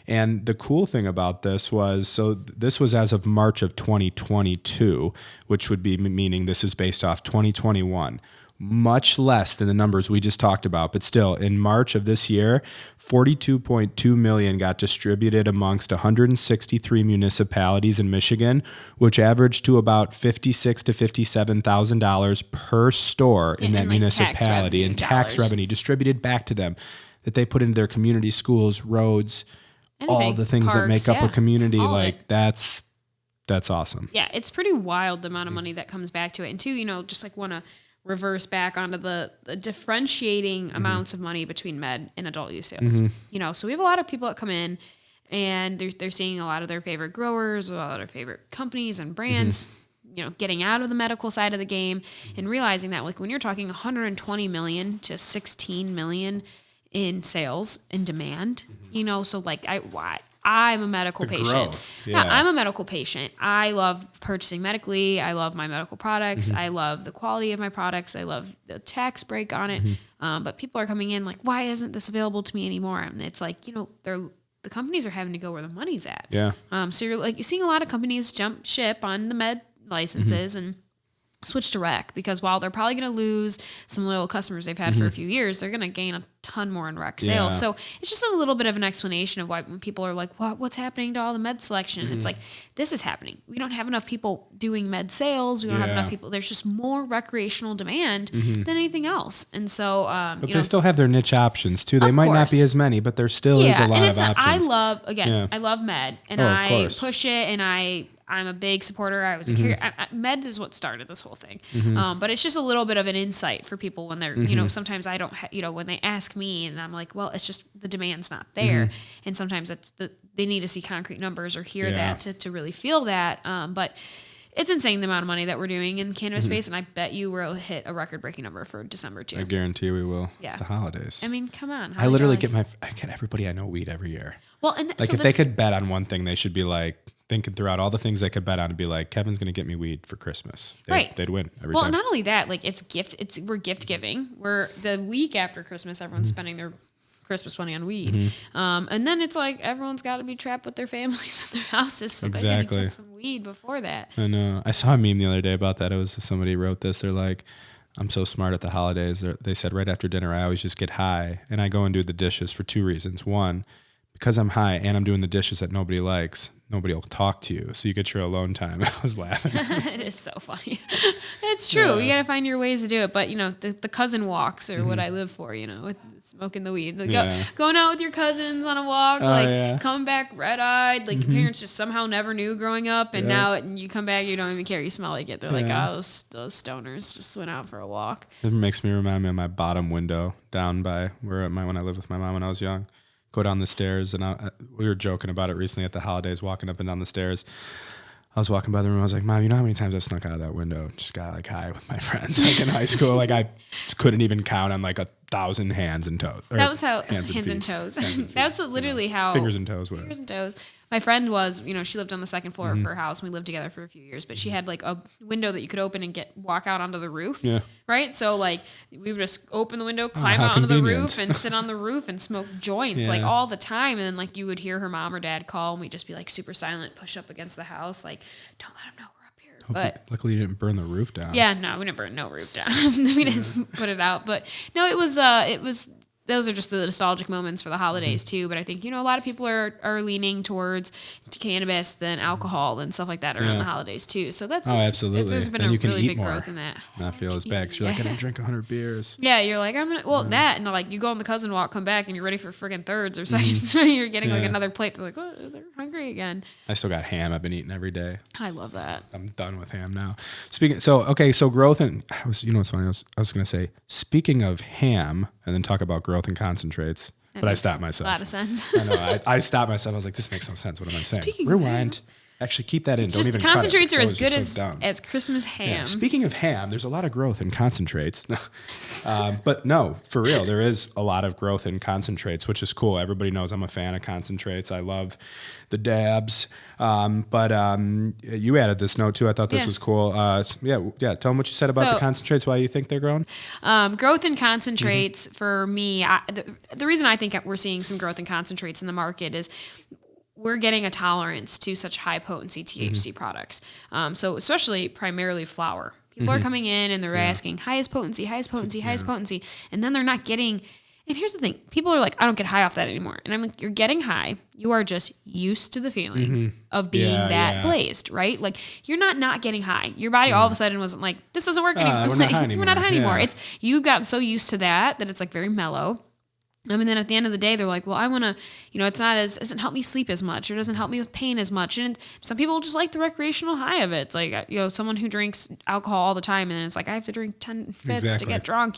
And the cool thing about this was, so this was as of March of 2022, which would be meaning this is based off 2021. Much less than the numbers we just talked about. But still, in March of this year, $42.2 million got distributed amongst 163 municipalities in Michigan, which averaged to about $56,000 to $57,000 per store in that municipality, and tax revenue distributed back to them that they put into their community, schools, roads, all the things that make up a community. Like that's awesome. Yeah, it's pretty wild the amount of money that comes back to it. And two, just like want to reverse back onto the differentiating amounts of money between med and adult use sales. So we have a lot of people that come in and they're seeing a lot of their favorite growers, a lot of their favorite companies and brands, getting out of the medical side of the game and realizing that like when you're talking 120 million to 16 million in sales and demand, so like I'm a medical patient. I'm a medical patient. I love purchasing medically. I love my medical products. I love the quality of my products. I love the tax break on it. But people are coming in like, why isn't this available to me anymore? And it's like, the companies are having to go where the money's at. Yeah. So you're seeing a lot of companies jump ship on the med licenses and switch to rec because while they're probably going to lose some loyal customers they've had for a few years, they're going to gain a ton more in rec sales. So it's just a little bit of an explanation of why when people are like, what's happening to all the med selection? It's like, this is happening. We don't have enough people doing med sales. We don't have enough people. There's just more recreational demand than anything else. And so, but they still have their niche options too. They might not be as many, but there still is a lot of options. I love med and I push it and I'm a big supporter. I was a med is what started this whole thing. But it's just a little bit of an insight for people when they're, sometimes I don't, when they ask me and I'm like, well, it's just the demand's not there. And sometimes they need to see concrete numbers or hear that to really feel that. But it's insane the amount of money that we're doing in cannabis space. And I bet you will hit a record breaking number for December too. I guarantee we will. Yeah. It's the holidays. I mean, come on. I literally get everybody I know weed every year. Well, and if they could bet on one thing, they should be like, thinking throughout all the things they could bet on and be like, Kevin's going to get me weed for Christmas. They'd win every time. Well, not only that, like we're gift giving. We're the week after Christmas, everyone's spending their Christmas money on weed. And then it's like, everyone's got to be trapped with their families in their houses. So they're going to get some weed before that. I know. I saw a meme the other day about that. It was somebody wrote this. They're like, I'm so smart at the holidays. They said right after dinner, I always just get high and I go and do the dishes for two reasons. One, because I'm high and I'm doing the dishes that nobody likes, nobody will talk to you. So you get your alone time. I was laughing. It is so funny. It's true. You got to find your ways to do it. But, the cousin walks are what I live for, with smoking the weed. Like going out with your cousins on a walk, coming back red-eyed. Like your parents just somehow never knew growing up. And now you come back, you don't even care. You smell like it. They're like, those stoners just went out for a walk. It makes me remind me of my bottom window down by when I lived with my mom when I was young. Go down the stairs, and we were joking about it recently at the holidays, walking up and down the stairs. I was walking by the room. I was like, Mom, you know how many times I snuck out of that window? Just got like high with my friends, like in high school. Like I couldn't even count on like 1,000 hands and toes. That was how hands and toes. That's literally how fingers and toes. Whatever. Fingers and toes. My friend was, she lived on the second floor of her house, and we lived together for a few years. But she had like a window that you could open and walk out onto the roof. Yeah. Right. So like we would just open the window, climb out onto the roof, and sit on the roof and smoke joints like all the time. And then like you would hear her mom or dad call, and we'd just be like super silent, push up against the house, like don't let them know we're up here. But luckily you didn't burn the roof down. Yeah, no, we didn't burn no roof down. We didn't put it out. But no, it was. Those are just the nostalgic moments for the holidays too. But I think, a lot of people are leaning towards cannabis than alcohol and stuff like that around the holidays too. So that's, absolutely. There's been and a really big more. Growth in that. Not feel as bad. 'Cause you're like, I didn't drink 100 beers. Yeah. You're like, that. And like you go on the cousin walk, come back and you're ready for friggin' thirds or something. So you're getting like another plate. They're like, oh, they're hungry again. I still got ham. I've been eating every day. I love that. I'm done with ham now. So growth and what's funny? I was going to say, speaking of ham, and then talk about growth and concentrates. But I stopped myself. A lot of sense. I know. I stopped myself. I was like, this makes no sense. What am I saying? Rewind. Actually, keep that in. Don't even concentrates cut it. Are as good as Christmas ham. Yeah. Speaking of ham, there's a lot of growth in concentrates. But no, for real, there is a lot of growth in concentrates, which is cool. Everybody knows I'm a fan of concentrates. I love the dabs. But you added this note too. I thought this was cool. Tell them what you said about the concentrates, why you think they're growing. Growth in concentrates for me, the reason I think we're seeing some growth in concentrates in the market is we're getting a tolerance to such high potency THC products. So especially primarily flower. People are coming in and they're asking highest potency. And then they're not getting, and here's the thing. People are like, I don't get high off that anymore. And I'm like, you're getting high. You are just used to the feeling of being blazed, right? Like you're not getting high. Your body all of a sudden wasn't like, this doesn't work anymore. We're not high anymore. It's, you've gotten so used to that it's like very mellow. And then at the end of the day, they're like, well, I want to, doesn't help me sleep as much or doesn't help me with pain as much. And some people just like the recreational high of it. It's like, someone who drinks alcohol all the time and it's like, I have to drink 10 fifths to get drunk,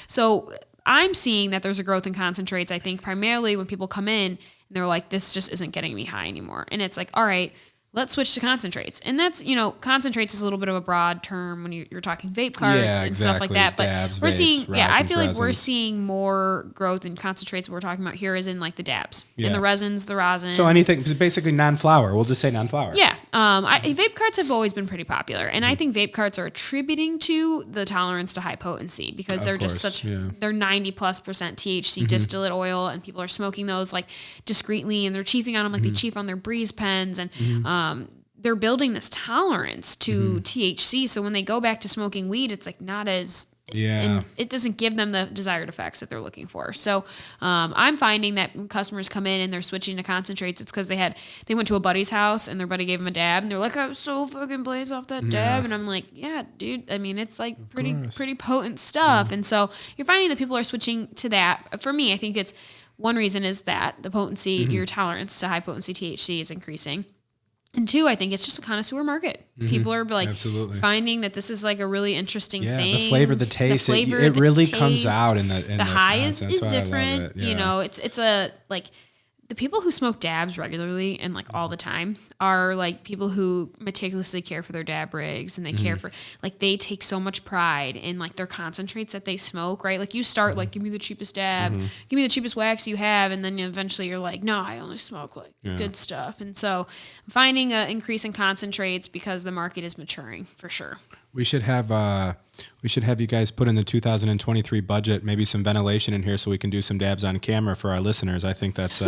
So I'm seeing that there's a growth in concentrates, I think, primarily when people come in and they're like, this just isn't getting me high anymore. And it's like, all right, let's switch to concentrates. And that's, concentrates is a little bit of a broad term when you're talking vape carts and stuff like that. But dabs, we're seeing, resins, I feel like we're seeing more growth in concentrates. What we're talking about here is in like the dabs and the resins, the rosin. So anything, basically non-flower. We'll just say non-flower. Yeah. Vape carts have always been pretty popular. And I think vape carts are attributing to the tolerance to high potency because they're just they're 90+% THC distillate oil and people are smoking those like discreetly and they're chiefing on them like they chief on their breeze pens and, they're building this tolerance to THC. So when they go back to smoking weed, it's like not as, and it doesn't give them the desired effects that they're looking for. So I'm finding that when customers come in and they're switching to concentrates, it's because they went to a buddy's house and their buddy gave them a dab and they're like, I was so fucking blazed off that dab. And I'm like, yeah, dude, I mean, it's like pretty potent stuff. And so you're finding that people are switching to that. For me, I think it's one reason is that the potency, your tolerance to high potency THC is increasing. And two, I think it's just a connoisseur market. People are like finding that this is like a really interesting thing. The flavor, the taste, it really comes out in the high is different. It's a like the people who smoke dabs regularly and like all the time are like people who meticulously care for their dab rigs and they care for like they take so much pride in like their concentrates that they smoke, right? Like you start like give me the cheapest dab, give me the cheapest wax you have, and then eventually you're like, no, I only smoke like good stuff. And so I'm finding an increase in concentrates because the market is maturing for sure. We should have you guys put in the 2023 budget, maybe some ventilation in here so we can do some dabs on camera for our listeners. I think that's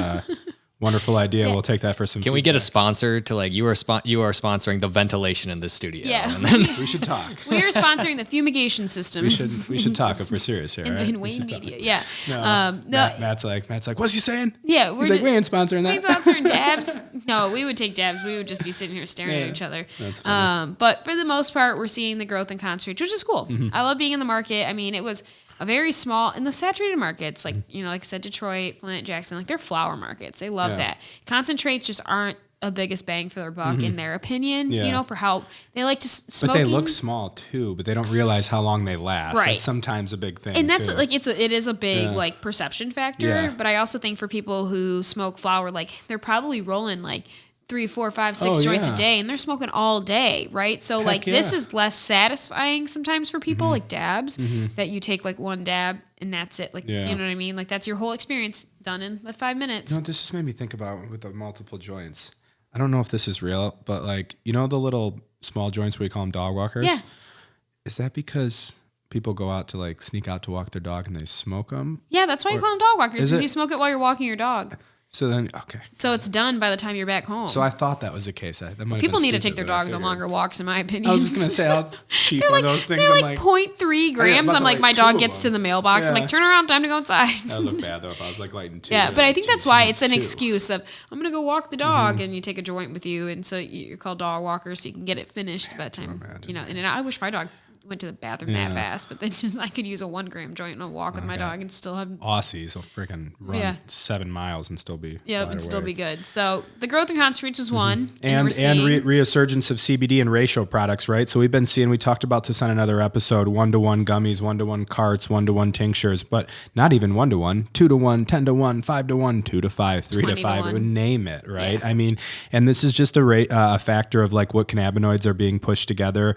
Wonderful idea. We'll take that for some. Can we get a sponsor to like you are sponsoring the ventilation in this studio? Yeah. And then We should talk. We are sponsoring the fumigation system. We should talk if we're serious here, right? In Wayne Media. Yeah. No, Matt's like, what's he saying? Yeah. He's like, we ain't sponsoring that. We ain't sponsoring dabs. No, we would take dabs. We would just be sitting here staring at each other. That's funny. But for the most part, we're seeing the growth in concentrates, which is cool. Mm-hmm. I love being in the market. I mean, it was a very small, in the saturated markets, like, like I said, Detroit, Flint, Jackson, like they're flower markets. They love that. Concentrates just aren't a biggest bang for their buck in their opinion, for how they like to smoke. But they look small too, but they don't realize how long they last. Right. That's sometimes a big thing. And that's too. like, it is a big like perception factor. Yeah. But I also think for people who smoke flower, like they're probably rolling like 3, 4, 5, 6 joints a day, and they're smoking all day, right? So this is less satisfying sometimes for people, like dabs, that you take like one dab and that's it. Like, you know what I mean? Like that's your whole experience done in the 5 minutes. This just made me think about with the multiple joints. I don't know if this is real, but like, the little small joints we call them dog walkers? Yeah. Is that because people go out to like sneak out to walk their dog and they smoke them? Yeah, that's why you call them dog walkers, because you smoke it while you're walking your dog. So then, okay. So it's done by the time you're back home. So I thought that was the case. That might People have need been to take their stupid, but I dogs on figured. longer walks, in my opinion. I was just going to say, I'll cheat one of those things. They're I'm like like 0.3 grams. I'm like, my dog gets to the mailbox. I'm like, turn around, time to go inside. That would look bad, though, if I was like lighting 2. Yeah, but I think that's why it's an excuse of, I'm going to go walk the dog, and you take a joint with you, and so you're called dog walkers, so you can get it finished by the time, and I wish my dog went to the bathroom that fast, but then I could use a 1 gram joint and a walk with my dog and still have Aussies will freaking run 7 miles and still be still be good. So the growth in concentrates was one, and resurgence of CBD and ratio products, right? So we talked about this on another episode: 1-to-1 gummies, 1-to-1 carts, 1-to-1 tinctures, but not even 1-to-1, 2-to-1, 10-to-1, 5-to-1, 2-to-5, 3-to-5, name it, right? I mean, and this is just a factor of like what cannabinoids are being pushed together.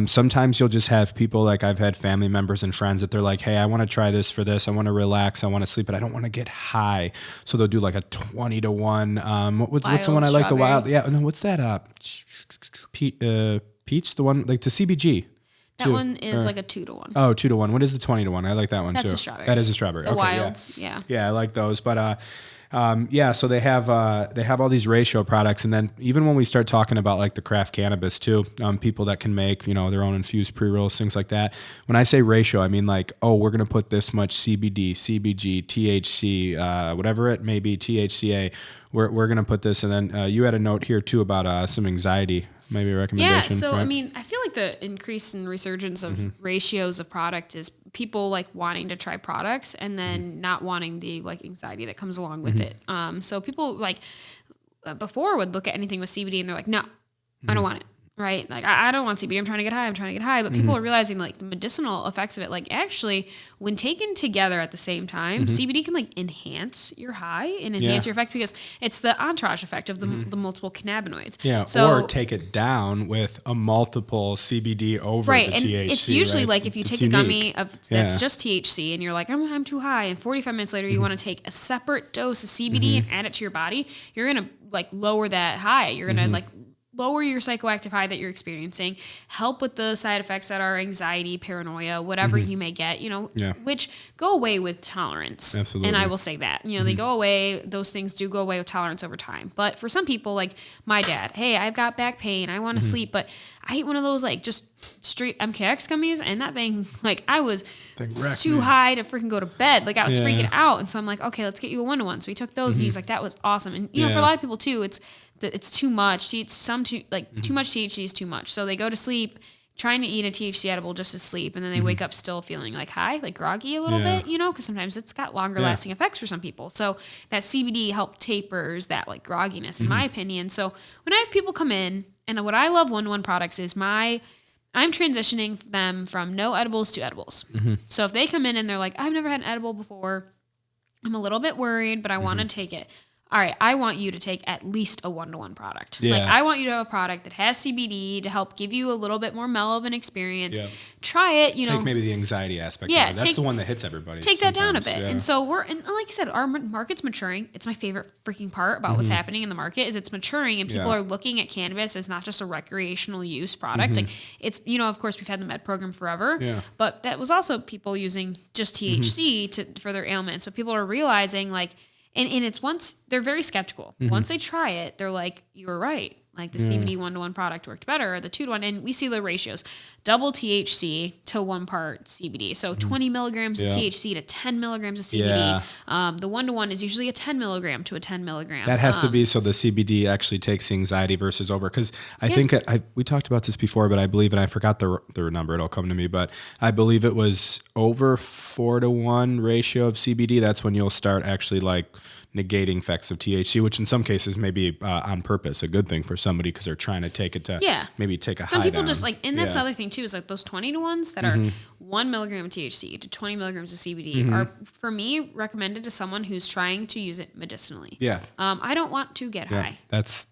Sometimes you'll just have people, like I've had family members and friends that they're like, hey, I want to try this for this. I want to relax. I want to sleep, but I don't want to get high. So they'll do like a 20-to-1. What's the one I like? The wild. Yeah. And then what's that? Peach, the one like the CBG. That one is like a 2-to-1. Oh, 2-to-1. What is the 20-to-1? I like that one too. That's a strawberry. That is a strawberry. The wilds. Yeah. Yeah, I like those. But so they have all these ratio products, and then even when we start talking about like the craft cannabis too, people that can make their own infused pre-rolls, things like that. When I say ratio, I mean like, oh, we're gonna put this much CBD, CBG, THC, whatever it may be, THCA. We're gonna put this, and then you had a note here too about some anxiety. Maybe a recommendation. Yeah, so right? I mean, I feel like the increase and resurgence of ratios of product is people like wanting to try products and then not wanting the like anxiety that comes along with it. So people like before would look at anything with CBD and they're like, no, I don't want it. Right? Like, I don't want CBD. I'm trying to get high. But people are realizing like the medicinal effects of it. Like actually, when taken together at the same time, CBD can like enhance your high and enhance your effect because it's the entourage effect of the multiple cannabinoids. Yeah. So, or take it down with a multiple CBD over the THC. And it's usually right? like if you take a gummy that's just THC and you're like, I'm too high. And 45 minutes later, you want to take a separate dose of CBD and add it to your body. You're going to like lower that high. You're going to like lower your psychoactive high that you're experiencing, help with the side effects that are anxiety, paranoia, whatever you may get, which go away with tolerance. Absolutely. And I will say that, they go away. Those things do go away with tolerance over time. But for some people, like my dad, hey, I've got back pain. I want to sleep, but I ate one of those like just straight MKX gummies, and that thing, like I was too high to freaking go to bed. Like I was freaking out. And so I'm like, okay, let's get you a 1-to-1. So we took those and he's like, that was awesome. And for a lot of people too, it's too much. Too much THC is too much. So they go to sleep trying to eat a THC edible just to sleep, and then they wake up still feeling like high, like groggy a little bit, because sometimes it's got longer lasting effects for some people. So that CBD help tapers that like grogginess, in my opinion. So when I have people come in, and what I love 1-to-1 products is I'm transitioning them from no edibles to edibles. So if they come in and they're like, I've never had an edible before, I'm a little bit worried, but I want to take it. All right, I want you to take at least a 1-to-1 product. Yeah. Like I want you to have a product that has CBD to help give you a little bit more mellow of an experience. Yeah. Try it, Take maybe the anxiety aspect of it. That's the one that hits everybody. Take that down a bit. Yeah. And so and like I said, our market's maturing. It's my favorite freaking part about what's happening in the market is it's maturing and people are looking at cannabis as not just a recreational use product. Like it's, of course we've had the med program forever, but that was also people using just THC for their ailments. But people are realizing like, And it's they're very skeptical. Once they try it, they're like, you were right. Like the CBD 1-to-1 product worked better, or the 2-to-1. And we see the ratios, double THC to 1 part CBD. So 20 milligrams of THC to 10 milligrams of CBD. Yeah. The 1-to-1 is usually a 10 milligram to a 10 milligram. That has to be so the CBD actually takes anxiety versus over. Because I think we talked about this before, but I believe, and I forgot the number, it'll come to me, but I believe it was over 4-to-1 ratio of CBD. That's when you'll start actually like negating effects of THC, which in some cases may be on purpose, a good thing for somebody because they're trying to take it to maybe take a high Some people down. just like, and that's the other thing too, is like those 20-to-1s that are 1 milligram of THC to 20 milligrams of CBD are, for me, recommended to someone who's trying to use it medicinally. Yeah. I don't want to get high.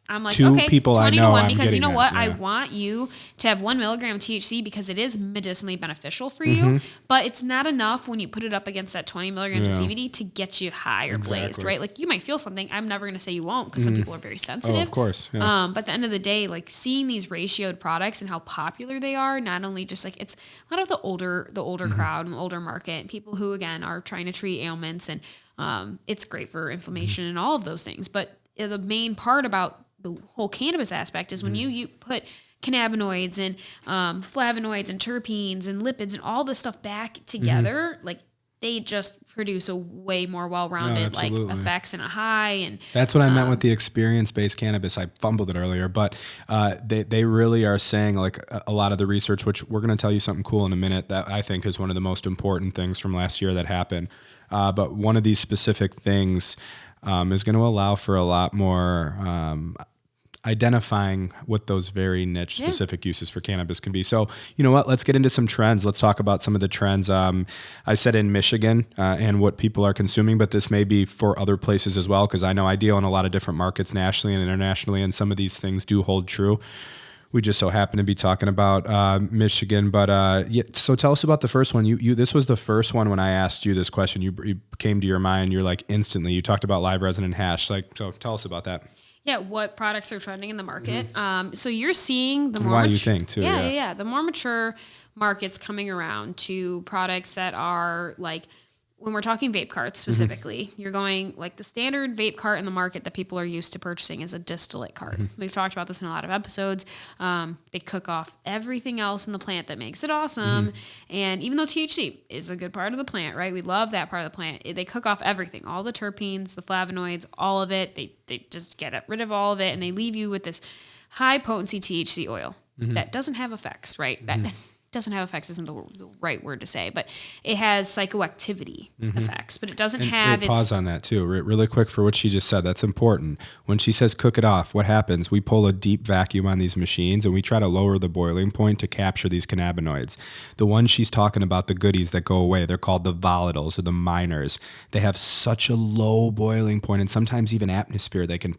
I'm like, two okay, people 20 I know to 1, I'm because you know getting what? that, I want you to have 1 milligram of THC because it is medicinally beneficial for you, but it's not enough when you put it up against that 20 milligrams of CBD to get you high or blazed, right? Like you might feel something. I'm never going to say you won't because some people are very sensitive. Oh, of course. Yeah. But at the end of the day, like seeing these ratioed products and how popular they are, not only just like it's a lot of the older crowd and the older market, people who again are trying to treat ailments, and it's great for inflammation and all of those things. But the main part about the whole cannabis aspect is when you put cannabinoids and flavonoids and terpenes and lipids and all this stuff back together, like they just produce a way more well-rounded like effects and a high. And that's what I meant with the experience-based cannabis. I fumbled it earlier, but they really are saying like a lot of the research, which we're going to tell you something cool in a minute that I think is one of the most important things from last year that happened. But one of these specific things is going to allow for a lot more identifying what those very niche specific uses for cannabis can be. So, you know what, let's get into some trends. Let's talk about some of the trends. I said in Michigan and what people are consuming, but this may be for other places as well, because I know I deal in a lot of different markets nationally and internationally, and some of these things do hold true. We just so happen to be talking about Michigan, but so tell us about the first one. You this was the first one when I asked you this question. You came to your mind. You're like instantly. You talked about live resin and hash. Like, so tell us about that. Yeah, what products are trending in the market. So you're seeing the more why you think too. Yeah. The more mature markets coming around to products that are like, when we're talking vape carts specifically, you're going like the standard vape cart in the market that people are used to purchasing is a distillate cart. We've talked about this in a lot of episodes. They cook off everything else in the plant that makes it awesome. And even though THC is a good part of the plant, right? We love that part of the plant. They cook off everything, all the terpenes, the flavonoids, all of it. They just get rid of all of it, and they leave you with this high potency THC oil that doesn't have effects, right? That doesn't have effects isn't the right word to say, but it has psychoactivity effects, but it doesn't have pause on that too, really quick for what she just said. That's important. When she says cook it off, what happens? We pull a deep vacuum on these machines and we try to lower the boiling point to capture these cannabinoids. The ones she's talking about, the goodies that go away, they're called the volatiles or the minors. They have such a low boiling point, and sometimes even atmosphere, they can,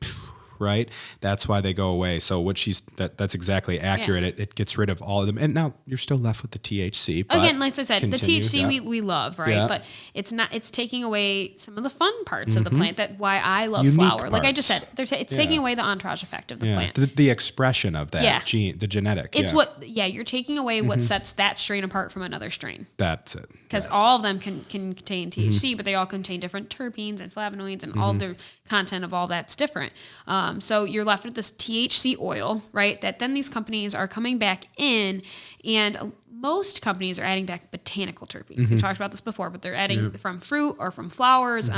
right? That's why they go away. So what that's exactly accurate. Yeah. It gets rid of all of them. And now you're still left with the THC. Again, like I said, the THC we love, right? Yeah. But it's taking away some of the fun parts of the plant. That why I love unique flower. parts. Like I just said, it's taking away the entraige effect of the plant. The expression of that gene, the genetic. It's you're taking away what sets that strain apart from another strain. That's it. Because all of them can contain THC, but they all contain different terpenes and flavonoids, and all their content of all that's different. So you're left with this THC oil, right? That then these companies are coming back in, and most companies are adding back botanical terpenes. We've talked about this before, but they're adding from fruit or from flowers.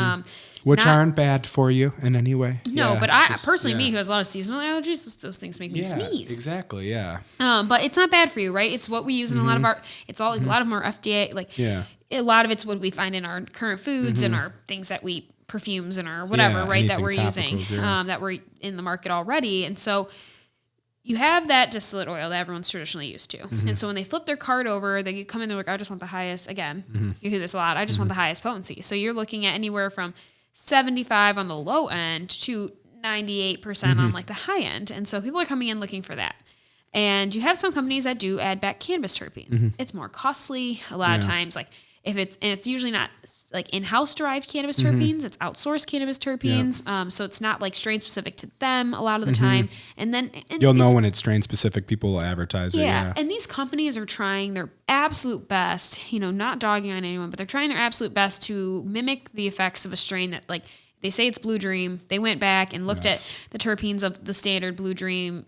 Which aren't bad for you in any way. No, but I personally, me who has a lot of seasonal allergies, those things make me sneeze. Exactly, yeah. But it's not bad for you, right? It's what we use in a lot of our, a lot of them are FDA, a lot of it's what we find in our current foods and our things that we, perfumes and our whatever, right, that we're using, that we're in the market already. And so you have that distillate oil that everyone's traditionally used to. And so when they flip their cart over, they come in, they're like, I just want the highest, again, you hear this a lot, I just want the highest potency. So you're looking at anywhere from 75 on the low end to 98% on like the high end. And so people are coming in looking for that. And you have some companies that do add back cannabis terpenes. It's more costly a lot of times, like it's usually not like in-house derived cannabis terpenes, it's outsourced cannabis terpenes. So it's not like strain specific to them a lot of the time. And then you'll know when it's strain specific, people will advertise it. Yeah. And these companies are trying their absolute best, not dogging on anyone, but they're trying their absolute best to mimic the effects of a strain that like they say it's Blue Dream. They went back and looked Yes. at the terpenes of the standard Blue Dream,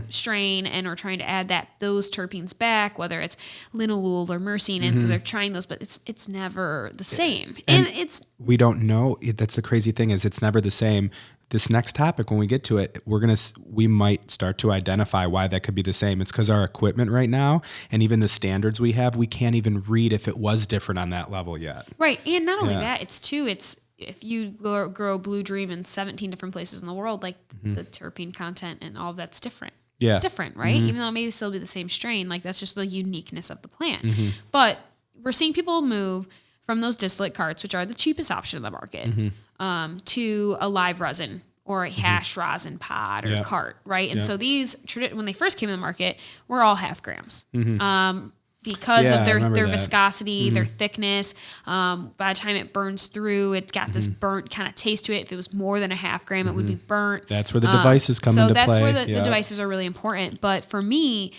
strain, and are trying to add those terpenes back, whether it's linalool or myrcene, and they're trying those, but it's never the same. And We don't know. That's the crazy thing, is it's never the same. This next topic, when we get to it, we might start to identify why that could be the same. It's because our equipment right now, and even the standards we have, we can't even read if it was different on that level yet. right. And not only that, it's if you grow Blue Dream in 17 different places in the world, like the terpene content and all of that's different. Yeah. It's different, right? Even though it may still be the same strain, like that's just the uniqueness of the plant. But we're seeing people move from those distillate carts, which are the cheapest option in the market, to a live resin or a hash rosin pod or cart, right? And so these, when they first came in the market, were all half grams. Because of their viscosity, their thickness. By the time it burns through, it's got this burnt kind of taste to it. If it was more than a half gram, it would be burnt. That's where the devices come into play. So that's where the devices are really important. But for me,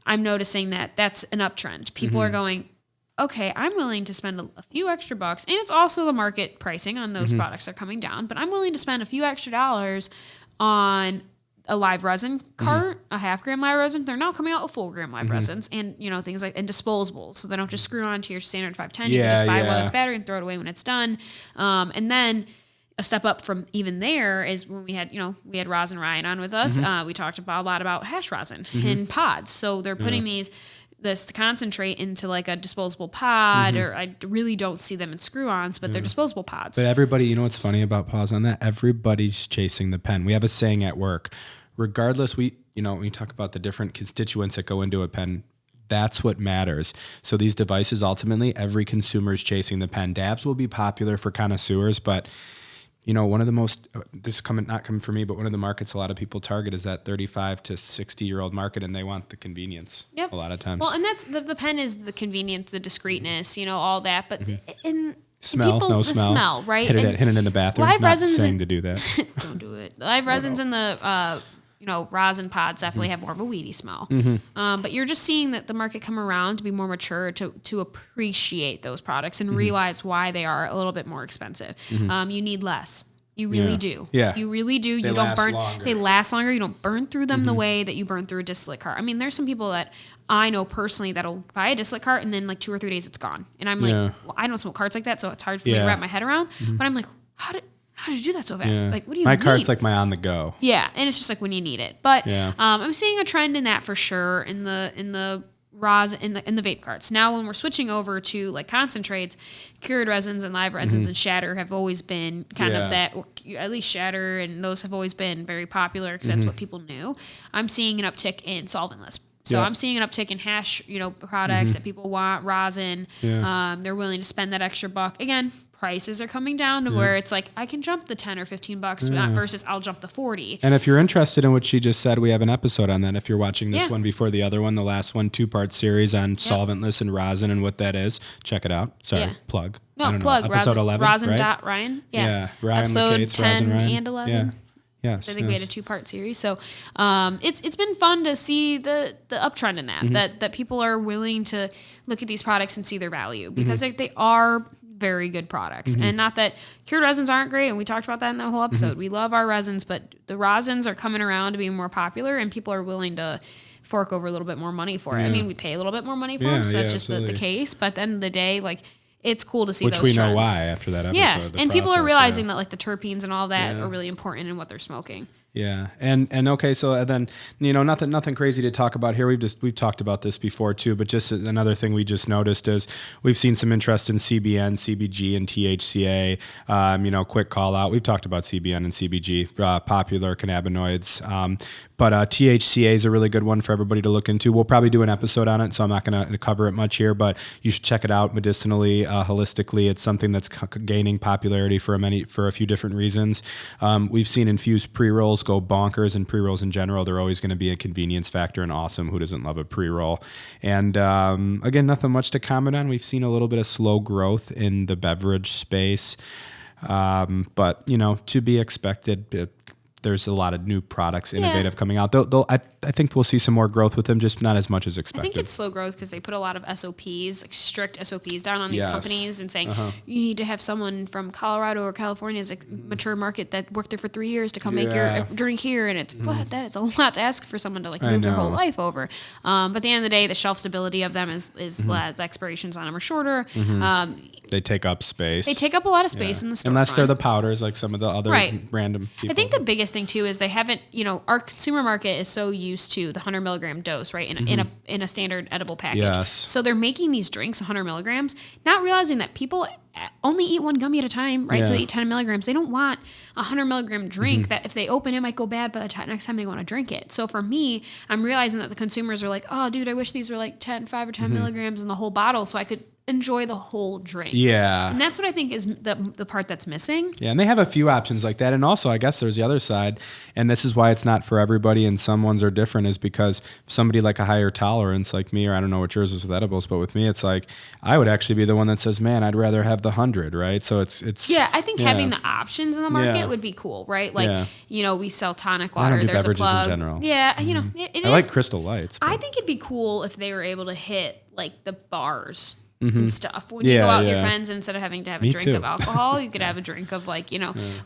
I'm noticing that that's an uptrend. People are going, okay, I'm willing to spend a few extra bucks. And it's also the market pricing on those products are coming down. But I'm willing to spend a few extra dollars on a live resin cart, a half gram live resin. They're now coming out with full gram live resins, and things like, and disposables. So they don't just screw on to your standard 510. You can just buy one that's battery and throw it away when it's done. And then a step up from even there is when we had Rosin Ryan on with us. We talked a lot about hash rosin in pods. So they're putting this concentrate into like a disposable pod, or I really don't see them in screw-ons, but they're disposable pods. But everybody, what's funny about pause on that? Everybody's chasing the pen. We have a saying at work. Regardless, when you talk about the different constituents that go into a pen, that's what matters. So these devices, ultimately, every consumer is chasing the pen. Dabs will be popular for connoisseurs, but one of the most, this is not coming from me, but one of the markets a lot of people target is that 35 to 60-year-old market, and they want the convenience a lot of times. Well, and that's the pen is the convenience, the discreetness, all that. But in smell, people, no the smell, right? Hit it in the bathroom. Live Not resins saying to do that. Don't do it. Live resins in the rosin pods definitely have more of a weedy smell. But you're just seeing that the market come around to be more mature, to appreciate those products and realize why they are a little bit more expensive. You need less. You really do. Yeah. You really do. They You don't last burn. longer. They last longer. You don't burn through them the way that you burn through a distillate cart. I mean, there's some people that I know personally that'll buy a distillate cart and then like 2 or 3 days it's gone. And I'm like, well, I don't smoke carts like that, so it's hard for me to wrap my head around. But I'm like, how did you do that so fast? Yeah. Like, what do you My mean? cart's like my on the go. Yeah, and it's just like when you need it. But I'm seeing a trend in that for sure in the rosin in the vape carts. Now when we're switching over to like concentrates, cured resins and live resins and shatter have always been kind of that, or at least shatter, and those have always been very popular because that's what people knew. I'm seeing an uptick in solventless. So I'm seeing an uptick in hash, products that people want, rosin. They're willing to spend that extra buck. Again, prices are coming down to where it's like I can jump the 10 or 15 bucks versus I'll jump the 40. And if you're interested in what she just said, we have an episode on that. If you're watching this one before the other one, the last one, 2-part series on solventless and rosin and what that is, check it out. Sorry, plug. No, I don't plug. know. Episode 11, Rosin right? dot Ryan. Yeah. Ryan Episode Lacates, 10 Rosin Ryan. and 11. Yeah. Yes. I think we had a 2-part series. So it's been fun to see the uptrend in that people are willing to look at these products and see their value because they are very good products. And not that cured resins aren't great, and we talked about that in the whole episode. We love our resins, but the rosins are coming around to being more popular, and people are willing to fork over a little bit more money for it. I mean, we pay a little bit more money for them, so that's just the case. But at the end of the day, like, it's cool to see Which those we trends. know why after that episode. Yeah, and people are realizing that like the terpenes and all that are really important in what they're smoking. Yeah, and okay, so then nothing crazy to talk about here. We've talked about this before too, but just another thing we just noticed is we've seen some interest in CBN, CBG, and THCA. Quick call out. We've talked about CBN and CBG, popular cannabinoids. But THCA is a really good one for everybody to look into. We'll probably do an episode on it, so I'm not going to cover it much here, but you should check it out medicinally, holistically. It's something that's gaining popularity for a few different reasons. We've seen infused pre-rolls go bonkers, and pre-rolls in general, they're always going to be a convenience factor and awesome. Who doesn't love a pre-roll? And again, nothing much to comment on. We've seen a little bit of slow growth in the beverage space, but to be expected. there's a lot of new products, innovative coming out. I think we'll see some more growth with them, just not as much as expected. I think it's slow growth because they put a lot of SOPs, like strict SOPs down on these companies and saying, you need to have someone from Colorado or California as a mature market that worked there for 3 years to come make your drink here. And it's, what? That is a lot to ask for someone to like move their whole life over. But at the end of the day, the shelf stability of them is the expirations on them are shorter. They take up space. They take up a lot of space in the store. Unless they're the powders, like some of the other random people. I think the biggest thing too is they haven't, our consumer market is so used to the 100 milligram dose, right? In a standard edible package. Yes. So they're making these drinks 100 milligrams, not realizing that people only eat one gummy at a time, right? So they eat 10 milligrams. They don't want a 100 milligram drink that if they open it might go bad by the next time they want to drink it. So for me, I'm realizing that the consumers are like, oh dude, I wish these were like 5 or 10 milligrams in the whole bottle so I could enjoy the whole drink. Yeah. And that's what I think is the part that's missing. Yeah, and they have a few options like that. And also, I guess there's the other side, and this is why it's not for everybody, and some ones are different, is because somebody like a higher tolerance like me, or I don't know what yours is with edibles, but with me, it's like, I would actually be the one that says, man, I'd rather have the 100, right? So it's Yeah, I think having the options in the market would be cool, right? Like, we sell tonic water. I don't do There's a beverages plug. in general. Yeah, it is. I like Crystal Lights. I think it'd be cool if they were able to hit like the bars and stuff. When you go out with your friends, instead of having to have a drink of alcohol, you could have a drink of like,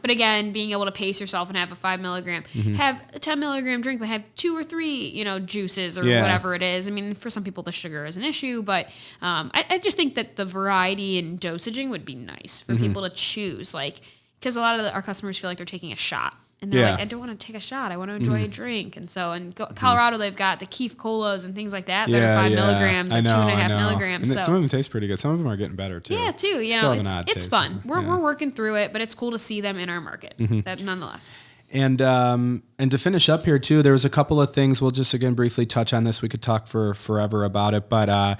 but again, being able to pace yourself and have a 5 milligram, have a 10 milligram drink, but have 2 or 3, juices or whatever it is. I mean, for some people the sugar is an issue, but I just think that the variety and dosaging would be nice for people to choose, like, because a lot of our customers feel like they're taking a shot. And they're like, I don't want to take a shot. I want to enjoy a drink. And so in Colorado, they've got the Keef Colas and things like that that are 5 milligrams or 2.5 milligrams. And some of them taste pretty good. Some of them are getting better too. Yeah, too. It's fun. We're working through it, but it's cool to see them in our market. That nonetheless. And to finish up here too, there was a couple of things. We'll just again briefly touch on this. We could talk for forever about it, but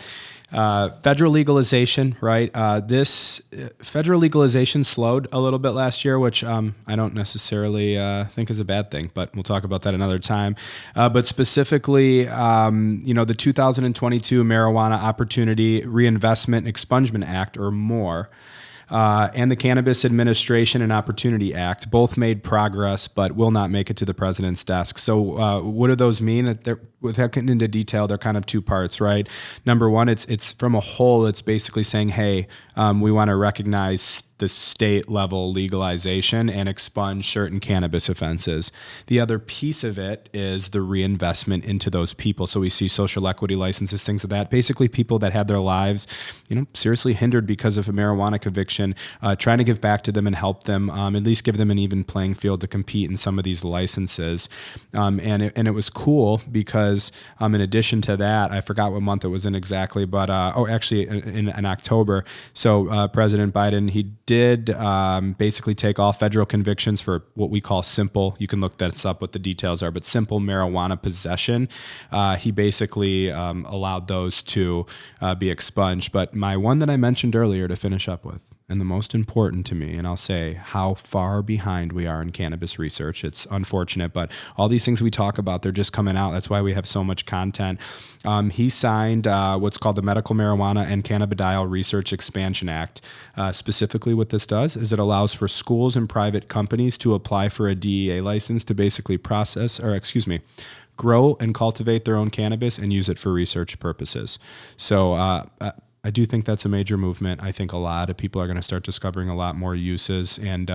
federal legalization, right? This federal legalization slowed a little bit last year, which I don't necessarily think is a bad thing, but we'll talk about that another time. But specifically, the 2022 Marijuana Opportunity Reinvestment Expungement Act, or MORE, and the Cannabis Administration and Opportunity Act both made progress, but will not make it to the president's desk. So what do those mean? Without getting into detail, they're kind of two parts, right? Number one, it's from a whole, it's basically saying, hey, we want to recognize the state level legalization and expunge certain cannabis offenses. The other piece of it is the reinvestment into those people. So we see social equity licenses, things like that. Basically people that had their lives, seriously hindered because of a marijuana conviction, trying to give back to them and help them, at least give them an even playing field to compete in some of these licenses. And it was cool because in addition to that, I forgot what month it was in exactly, but actually in October. So President Biden, he did basically take all federal convictions for what we call simple. You can look this up, what the details are, but simple marijuana possession. He basically allowed those to be expunged. But my one that I mentioned earlier to finish up with, and the most important to me, and I'll say how far behind we are in cannabis research. It's unfortunate, but all these things we talk about, they're just coming out. That's why we have so much content. He signed what's called the Medical Marijuana and Cannabidiol Research Expansion Act. Specifically what this does is it allows for schools and private companies to apply for a DEA license to basically grow and cultivate their own cannabis and use it for research purposes. So I do think that's a major movement. I think a lot of people are going to start discovering a lot more uses, and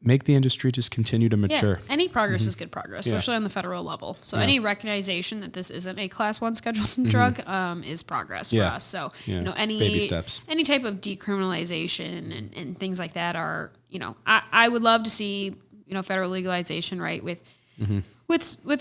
make the industry just continue to mature. Yeah, any progress is good progress, especially on the federal level. So any recognition that this isn't a class 1 scheduled drug is progress for us. So any baby steps, any type of decriminalization and things like that are, I would love to see federal legalization, right, with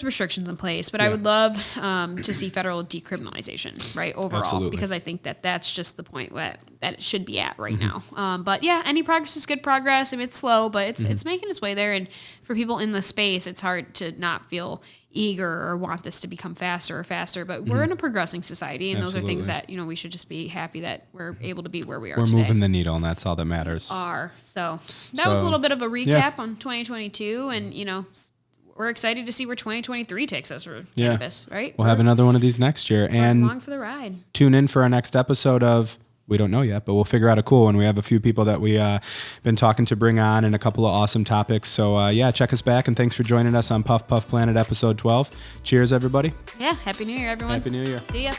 restrictions in place, but I would love to see federal decriminalization, right, overall. Absolutely. Because I think that that's just the point that it should be at right now. But yeah, any progress is good progress. I mean, it's slow, but it's making its way there. And for people in the space, it's hard to not feel eager or want this to become faster. But we're in a progressing society, and those are things that we should just be happy that we're able to be where we are. We're today. moving the needle, and that's all that matters. So that was a little bit of a recap on 2022, and we're excited to see where 2023 takes us for cannabis, right? We'll have another one of these next year. And along for the ride. Tune in for our next episode of We don't know yet, but we'll figure out a cool one. We have a few people that we been talking to bring on and a couple of awesome topics. So yeah, check us back, and thanks for joining us on Puff Puff Planet episode 12. Cheers, everybody. Yeah. Happy New Year, everyone. Happy New Year. See ya.